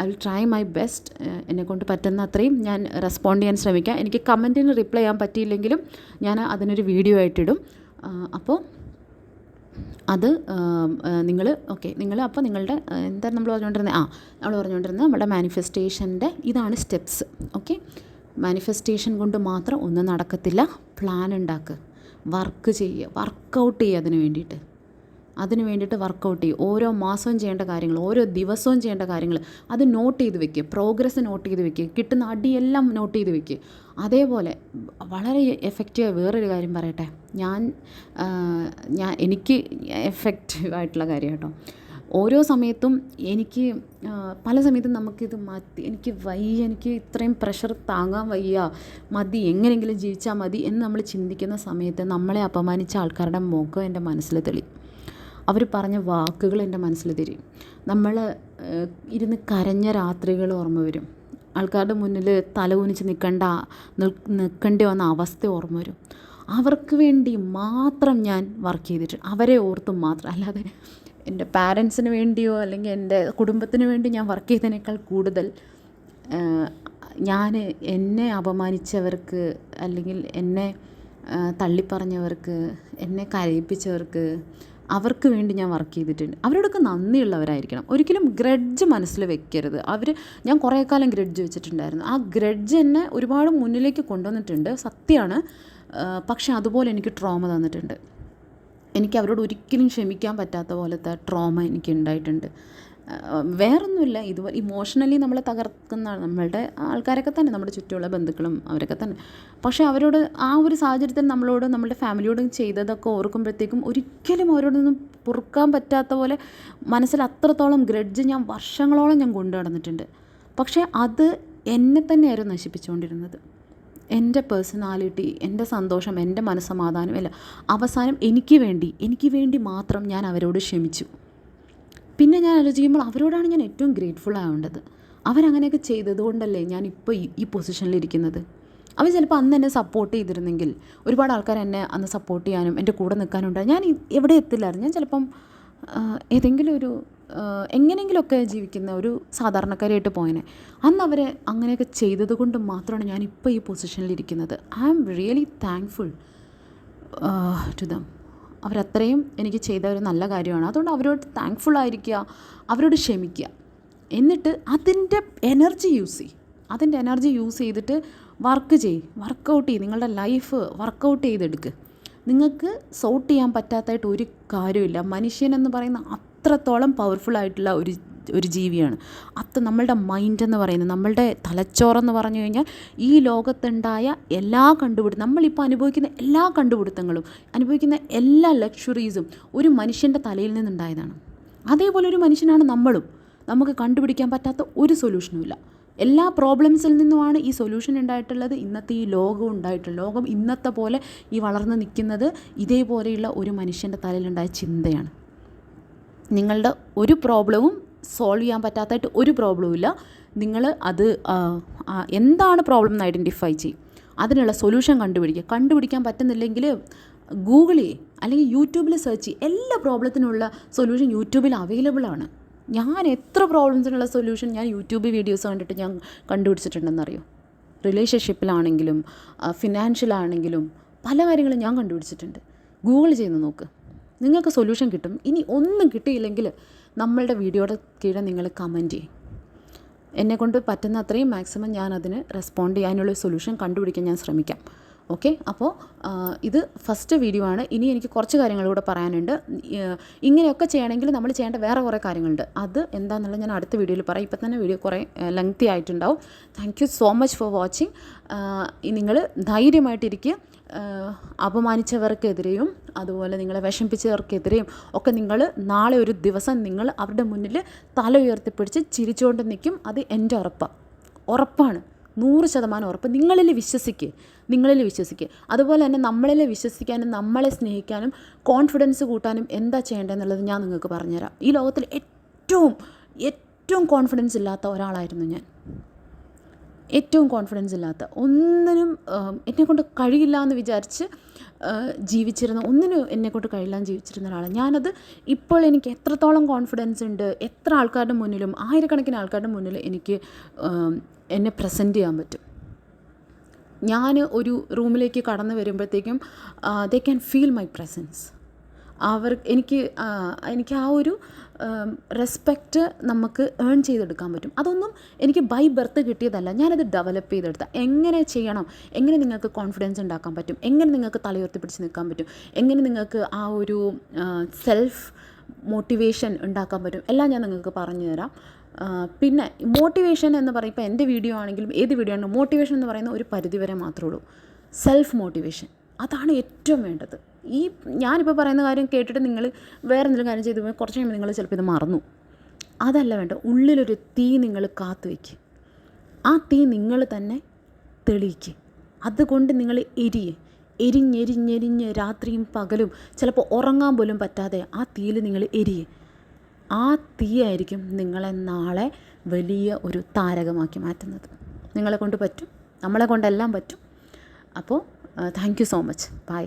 S1: I will try my best. എന്നെക്കൊണ്ട് പറ്റുന്ന അത്രയും ഞാൻ റെസ്പോണ്ട് ചെയ്യാൻ ശ്രമിക്കാം. എനിക്ക് കമൻറ്റിന് റിപ്ലൈ ചെയ്യാൻ പറ്റിയില്ലെങ്കിലും ഞാൻ അതിനൊരു വീഡിയോ ആയിട്ടിടും. അപ്പോൾ അത് അപ്പോൾ നിങ്ങളുടെ എന്താ നമ്മൾ പറഞ്ഞുകൊണ്ടിരുന്നത് നമ്മുടെ മാനിഫെസ്റ്റേഷൻ്റെ ഇതാണ് സ്റ്റെപ്സ്. ഓക്കെ, മാനിഫെസ്റ്റേഷൻ കൊണ്ട് മാത്രം ഒന്നും നടക്കത്തില്ല. പ്ലാൻ ഉണ്ടാക്കുക, വർക്ക് ചെയ്യുക, വർക്കൗട്ട് ചെയ്യുക. അതിന് വേണ്ടിയിട്ട് വർക്കൗട്ട് ചെയ്യും. ഓരോ മാസവും ചെയ്യേണ്ട കാര്യങ്ങൾ, ഓരോ ദിവസവും ചെയ്യേണ്ട കാര്യങ്ങൾ അത് നോട്ട് ചെയ്ത് വെക്കുക. പ്രോഗ്രസ് നോട്ട് ചെയ്ത് വെക്കുക. കിട്ടുന്ന അടിയെല്ലാം നോട്ട് ചെയ്ത് വെക്കുക. അതേപോലെ വളരെ എഫക്റ്റീവായ വേറൊരു കാര്യം പറയട്ടെ. എനിക്ക് എഫക്റ്റീവായിട്ടുള്ള കാര്യം കേട്ടോ. ഓരോ സമയത്തും പല സമയത്തും നമുക്കിത് എനിക്ക് ഇത്രയും പ്രഷർ താങ്ങാൻ വയ്യ, മതി, എങ്ങനെയെങ്കിലും ജീവിച്ചാൽ മതി എന്ന് നമ്മൾ ചിന്തിക്കുന്ന സമയത്ത് നമ്മളെ അപമാനിച്ച ആൾക്കാരുടെ മുഖം എൻ്റെ മനസ്സിൽ തെളിയും. അവർ പറഞ്ഞ വാക്കുകൾ എൻ്റെ മനസ്സിൽ തരും. നമ്മൾ ഇരുന്ന് കരഞ്ഞ രാത്രികൾ ഓർമ്മ വരും. ആൾക്കാരുടെ മുന്നിൽ തലകുനിച്ച് നിൽക്കേണ്ടി വന്ന അവസ്ഥ ഓർമ്മ വരും. അവർക്ക് വേണ്ടി മാത്രം ഞാൻ വർക്ക് ചെയ്തിട്ടുണ്ട്, അവരെ ഓർത്തും മാത്രം. അല്ലാതെ എൻ്റെ പാരൻസിന് വേണ്ടിയോ അല്ലെങ്കിൽ എൻ്റെ കുടുംബത്തിന് വേണ്ടി ഞാൻ വർക്ക് ചെയ്തതിനേക്കാൾ കൂടുതൽ എന്നെ അപമാനിച്ചവർക്ക്, അല്ലെങ്കിൽ എന്നെ തള്ളിപ്പറഞ്ഞവർക്ക്, എന്നെ കരയിപ്പിച്ചവർക്ക്, അവർക്ക് വേണ്ടി ഞാൻ വർക്ക് ചെയ്തിട്ടുണ്ട്. അവരോടൊക്കെ നന്ദിയുള്ളവരായിരിക്കണം. ഒരിക്കലും ഗ്രഡ്ജ് മനസ്സിൽ വെക്കരുത്. ഞാൻ കുറേ കാലം ഗ്രഡ്ജ് വെച്ചിട്ടുണ്ടായിരുന്നു. ആ ഗ്രഡ്ജ് എന്നെ ഒരുപാട് മുന്നിലേക്ക് കൊണ്ടുവന്നിട്ടുണ്ട്, സത്യമാണ്. പക്ഷെ അതുപോലെ എനിക്ക് ട്രോമ തന്നിട്ടുണ്ട്. എനിക്ക് അവരോട് ഒരിക്കലും ക്ഷമിക്കാൻ പറ്റാത്ത പോലത്തെ ട്രോമ എനിക്ക് ഉണ്ടായിട്ടുണ്ട്. വേറൊന്നുമില്ല, ഇതുപോലെ ഇമോഷണലി നമ്മളെ തകർക്കുന്ന നമ്മളുടെ ആൾക്കാരൊക്കെ തന്നെ, നമ്മുടെ ചുറ്റുമുള്ള ബന്ധുക്കളും അവരൊക്കെ തന്നെ. പക്ഷേ അവരോട് ആ ഒരു സാഹചര്യത്തിൽ നമ്മളോട് നമ്മളുടെ ഫാമിലിയോടും ചെയ്തതൊക്കെ ഓർക്കുമ്പോഴത്തേക്കും ഒരിക്കലും അവരോടൊന്നും പൊറുക്കാൻ പറ്റാത്ത പോലെ മനസ്സിൽ അത്രത്തോളം ഗ്രഡ്ജ് ഞാൻ വർഷങ്ങളോളം ഞാൻ കൊണ്ടു നടന്നിട്ടുണ്ട്. പക്ഷേ അത് എന്നെ തന്നെയായിരുന്നു നശിപ്പിച്ചുകൊണ്ടിരുന്നത്. എൻ്റെ പേഴ്സണാലിറ്റി, എൻ്റെ സന്തോഷം, എൻ്റെ മനസ്സമാധാനം എല്ലാം. അവസാനം എനിക്ക് വേണ്ടി മാത്രം ഞാൻ അവരോട് ക്ഷമിച്ചു. പിന്നെ ഞാൻ ആലോചിക്കുമ്പോൾ അവരോടാണ് ഞാൻ ഏറ്റവും ഗ്രേറ്റ്ഫുൾ ആവേണ്ടത്. അവരങ്ങനെയൊക്കെ ചെയ്തത് കൊണ്ടല്ലേ ഞാനിപ്പോൾ ഈ പൊസിഷനിലിരിക്കുന്നത്. അവർ ചിലപ്പോൾ അന്ന് എന്നെ സപ്പോർട്ട് ചെയ്തിരുന്നെങ്കിൽ, ഒരുപാട് ആൾക്കാർ എന്നെ അന്ന് സപ്പോർട്ട് ചെയ്യാനും എൻ്റെ കൂടെ നിൽക്കാനുണ്ടായി, ഞാൻ എവിടെ എത്തില്ലായിരുന്നു. ഞാൻ ചിലപ്പം ഏതെങ്കിലും ഒരു എങ്ങനെയെങ്കിലുമൊക്കെ ജീവിക്കുന്ന ഒരു സാധാരണക്കാരിയായിട്ട് പോയനെ. അന്ന് അവർ അങ്ങനെയൊക്കെ ചെയ്തത് കൊണ്ട് മാത്രമാണ് ഞാനിപ്പോൾ ഈ പൊസിഷനിലിരിക്കുന്നത്. I am really thankful to them. അവരത്രയും എനിക്ക് ചെയ്ത ഒരു നല്ല കാര്യമാണ്. അതുകൊണ്ട് അവരോട് താങ്ക്ഫുൾ ആയിരിക്കുക, അവരോട് ക്ഷമിക്കുക. എന്നിട്ട് അതിൻ്റെ എനർജി യൂസ് ചെയ്തിട്ട് വർക്കൗട്ട് ചെയ്ത് നിങ്ങളുടെ ലൈഫ് വർക്കൗട്ട് ചെയ്തെടുക്കുക. നിങ്ങൾക്ക് സോർട്ട് ചെയ്യാൻ പറ്റാത്തതായിട്ട് ഒരു കാര്യമില്ല. മനുഷ്യനെന്ന് പറയുന്ന അത്രത്തോളം പവർഫുൾ ആയിട്ടുള്ള ഒരു ജീവിയാണ്. നമ്മളുടെ മൈൻഡെന്ന് പറയുന്നത്, നമ്മളുടെ തലച്ചോറെന്ന് പറഞ്ഞു കഴിഞ്ഞാൽ ഈ ലോകത്തുണ്ടായ എല്ലാ നമ്മളിപ്പോൾ അനുഭവിക്കുന്ന എല്ലാ കണ്ടുപിടുത്തങ്ങളും, അനുഭവിക്കുന്ന എല്ലാ ലക്ഷറീസും ഒരു മനുഷ്യൻ്റെ തലയിൽ നിന്നുണ്ടായതാണ്. അതേപോലെ ഒരു മനുഷ്യനാണ് നമ്മളും. നമുക്ക് കണ്ടുപിടിക്കാൻ പറ്റാത്ത ഒരു സൊല്യൂഷനുമില്ല. എല്ലാ പ്രോബ്ലംസിൽ നിന്നുമാണ് ഈ സൊല്യൂഷൻ ഉണ്ടായിട്ടുള്ളത്. ഇന്നത്തെ ഈ ലോകം ഉണ്ടായിട്ടുള്ളത്, ലോകം ഇന്നത്തെ പോലെ ഈ വളർന്ന് നിൽക്കുന്നത് ഇതേപോലെയുള്ള ഒരു മനുഷ്യൻ്റെ തലയിലുണ്ടായ ചിന്തയാണ്. നിങ്ങളുടെ ഒരു പ്രോബ്ലവും സോൾവ് ചെയ്യാൻ പറ്റാത്തതായിട്ട് ഒരു പ്രോബ്ലവും ഇല്ല. നിങ്ങൾ അത് എന്താണ് പ്രോബ്ലം എന്ന് ഐഡൻറ്റിഫൈ ചെയ്യും, അതിനുള്ള സൊല്യൂഷൻ കണ്ടുപിടിക്കാൻ പറ്റുന്നില്ലെങ്കിൽ ഗൂഗിൾ ചെയ്യ്, അല്ലെങ്കിൽ യൂട്യൂബിൽ സെർച്ച് ചെയ്യ്. എല്ലാ പ്രോബ്ലത്തിനുള്ള സൊല്യൂഷൻ യൂട്യൂബിൽ അവൈലബിൾ ആണ്. ഞാൻ എത്ര പ്രോബ്ലംസിനുള്ള സൊല്യൂഷൻ ഞാൻ യൂട്യൂബ് വീഡിയോസ് കണ്ടിട്ട് ഞാൻ കണ്ടുപിടിച്ചിട്ടുണ്ടെന്നറിയോ? റിലേഷൻഷിപ്പിലാണെങ്കിലും ഫിനാൻഷ്യലാണെങ്കിലും പല കാര്യങ്ങളും ഞാൻ കണ്ടുപിടിച്ചിട്ടുണ്ട്. ഗൂഗിൾ ചെയ്ത് നോക്ക്, നിങ്ങൾക്ക് സൊല്യൂഷൻ കിട്ടും. ഇനി ഒന്നും കിട്ടിയില്ലെങ്കിൽ നമ്മളുടെ വീഡിയോയുടെ കീഴെ നിങ്ങൾ കമൻറ്റ് ചെയ്യും. എന്നെക്കൊണ്ട് പറ്റുന്ന അത്രയും മാക്സിമം ഞാൻ അതിന് റെസ്പോണ്ട് ചെയ്യാനുള്ള സൊല്യൂഷൻ കണ്ടുപിടിക്കാൻ ഞാൻ ശ്രമിക്കാം. ഓക്കെ, അപ്പോൾ ഇത് ഫസ്റ്റ് വീഡിയോ ആണ്. ഇനി എനിക്ക് കുറച്ച് കാര്യങ്ങളൂടെ പറയാനുണ്ട്. ഇങ്ങനെയൊക്കെ ചെയ്യണമെങ്കിൽ നമ്മൾ ചെയ്യേണ്ട വേറെ കുറേ കാര്യങ്ങളുണ്ട്. അത് എന്താണെന്നുള്ളത് ഞാൻ അടുത്ത വീഡിയോയിൽ പറയാം. ഇപ്പം തന്നെ വീഡിയോ കുറേ ലെങ്തി ആയിട്ടുണ്ടാവും. Thank you so much for watching. നിങ്ങൾ ധൈര്യമായിട്ടിരിക്കുക. അപമാനിച്ചവർക്കെതിരെയും അതുപോലെ നിങ്ങളെ വിഷമിപ്പിച്ചവർക്കെതിരെയും ഒക്കെ നിങ്ങൾ നാളെ ഒരു ദിവസം നിങ്ങൾ അവരുടെ മുന്നിൽ തല ഉയർത്തിപ്പിടിച്ച് ചിരിച്ചുകൊണ്ട് നിൽക്കും. അത് എൻ്റെ ഉറപ്പാണ്, 100% ഉറപ്പ്. നിങ്ങളിൽ വിശ്വസിക്കുക. അതുപോലെ തന്നെ നമ്മളിൽ വിശ്വസിക്കാനും നമ്മളെ സ്നേഹിക്കാനും കോൺഫിഡൻസ് കൂട്ടാനും എന്താ ചെയ്യേണ്ടതെന്നുള്ളത് ഞാൻ നിങ്ങൾക്ക് പറഞ്ഞുതരാം. ഈ ലോകത്തിൽ ഏറ്റവും കോൺഫിഡൻസ് ഇല്ലാത്ത ഒരാളായിരുന്നു ഞാൻ. ഏറ്റവും കോൺഫിഡൻസ് ഇല്ലാത്ത, ഒന്നിനും എന്നെക്കൊണ്ട് കഴിയില്ല എന്ന് വിചാരിച്ച് എന്നെക്കൊണ്ട് കഴിയില്ല എന്ന് ജീവിച്ചിരുന്ന ഒരാളാണ് ഞാനത്. ഇപ്പോൾ എനിക്ക് എത്രത്തോളം കോൺഫിഡൻസ് ഉണ്ട്, എത്ര ആൾക്കാരുടെ മുന്നിലും, ആയിരക്കണക്കിന് ആൾക്കാരുടെ മുന്നിൽ എനിക്ക് എന്നെ പ്രസൻറ്റ് ചെയ്യാൻ പറ്റും. ഞാൻ ഒരു റൂമിലേക്ക് കടന്നു വരുമ്പോഴത്തേക്കും they can feel my presence. എനിക്ക് ആ ഒരു റെസ്പെക്റ്റ് നമുക്ക് ഏൺ ചെയ്തെടുക്കാൻ പറ്റും. അതൊന്നും എനിക്ക് ബൈ ബർത്ത് കിട്ടിയതല്ല, ഞാനത് ഡെവലപ്പ് ചെയ്തെടുത്ത. എങ്ങനെ ചെയ്യണം, എങ്ങനെ നിങ്ങൾക്ക് കോൺഫിഡൻസ് ഉണ്ടാക്കാൻ പറ്റും, എങ്ങനെ നിങ്ങൾക്ക് തലയുയർത്തി പിടിച്ച് നിൽക്കാൻ പറ്റും, എങ്ങനെ നിങ്ങൾക്ക് ആ ഒരു സെൽഫ് മോട്ടിവേഷൻ ഉണ്ടാക്കാൻ പറ്റും, എല്ലാം ഞാൻ നിങ്ങൾക്ക് പറഞ്ഞു തരാം. പിന്നെ മോട്ടിവേഷൻ എന്ന് പറയും, ഇപ്പോൾ എൻ്റെ വീഡിയോ ആണെങ്കിലും ഏത് വീഡിയോ ആണെങ്കിലും മോട്ടിവേഷൻ എന്ന് പറയുന്ന ഒരു പരിധിവരെ മാത്രമേ ഉള്ളൂ. സെൽഫ് മോട്ടിവേഷൻ അതാണ് ഏറ്റവും വേണ്ടത്. ഞാനിപ്പോൾ പറയുന്ന കാര്യം കേട്ടിട്ട് നിങ്ങൾ വേറെ എന്തെങ്കിലും കാര്യം ചെയ്ത് കുറച്ച് കഴിയുമ്പോൾ നിങ്ങൾ ചിലപ്പോൾ ഇത് മറന്നു. അതല്ല വേണ്ട, ഉള്ളിലൊരു തീ നിങ്ങൾ കാത്തു വയ്ക്കുക. ആ തീ നിങ്ങൾ തന്നെ തെളിയിക്കുക. അതുകൊണ്ട് നിങ്ങൾ എരിഞ്ഞെരിഞ്ഞെരിഞ്ഞ് രാത്രിയും പകലും ചിലപ്പോൾ ഉറങ്ങാൻ പോലും പറ്റാതെ ആ തീയിൽ നിങ്ങൾ ആ തീയായിരിക്കും നിങ്ങളെ നാളെ വലിയ ഒരു താരകമാക്കി മാറ്റുന്നത്. നിങ്ങളെ കൊണ്ട് പറ്റും, നമ്മളെ കൊണ്ടെല്ലാം പറ്റും. അപ്പോൾ thank you so much. Bye.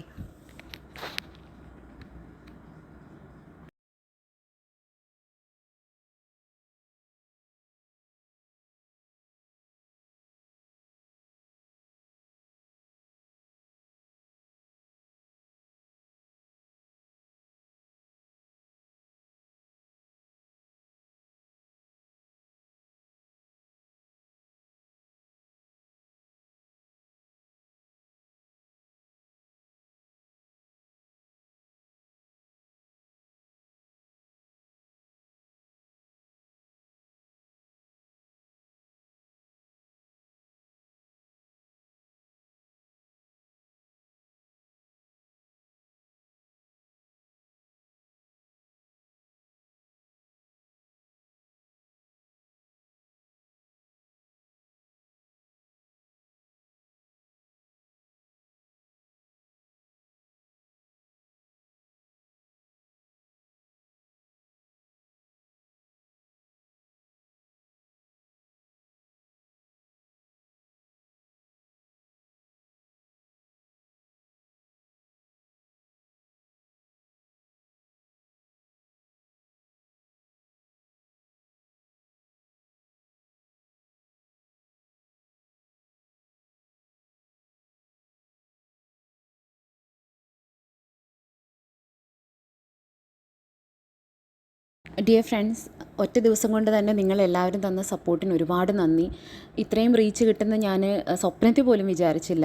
S1: Dear friends, ഒറ്റ ദിവസം കൊണ്ട് തന്നെ നിങ്ങളെല്ലാവരും തന്ന സപ്പോർട്ടിന് ഒരുപാട് നന്ദി. ഇത്രയും റീച്ച് കിട്ടുന്ന ഞാൻ സ്വപ്നത്തിൽ പോലും വിചാരിച്ചില്ല.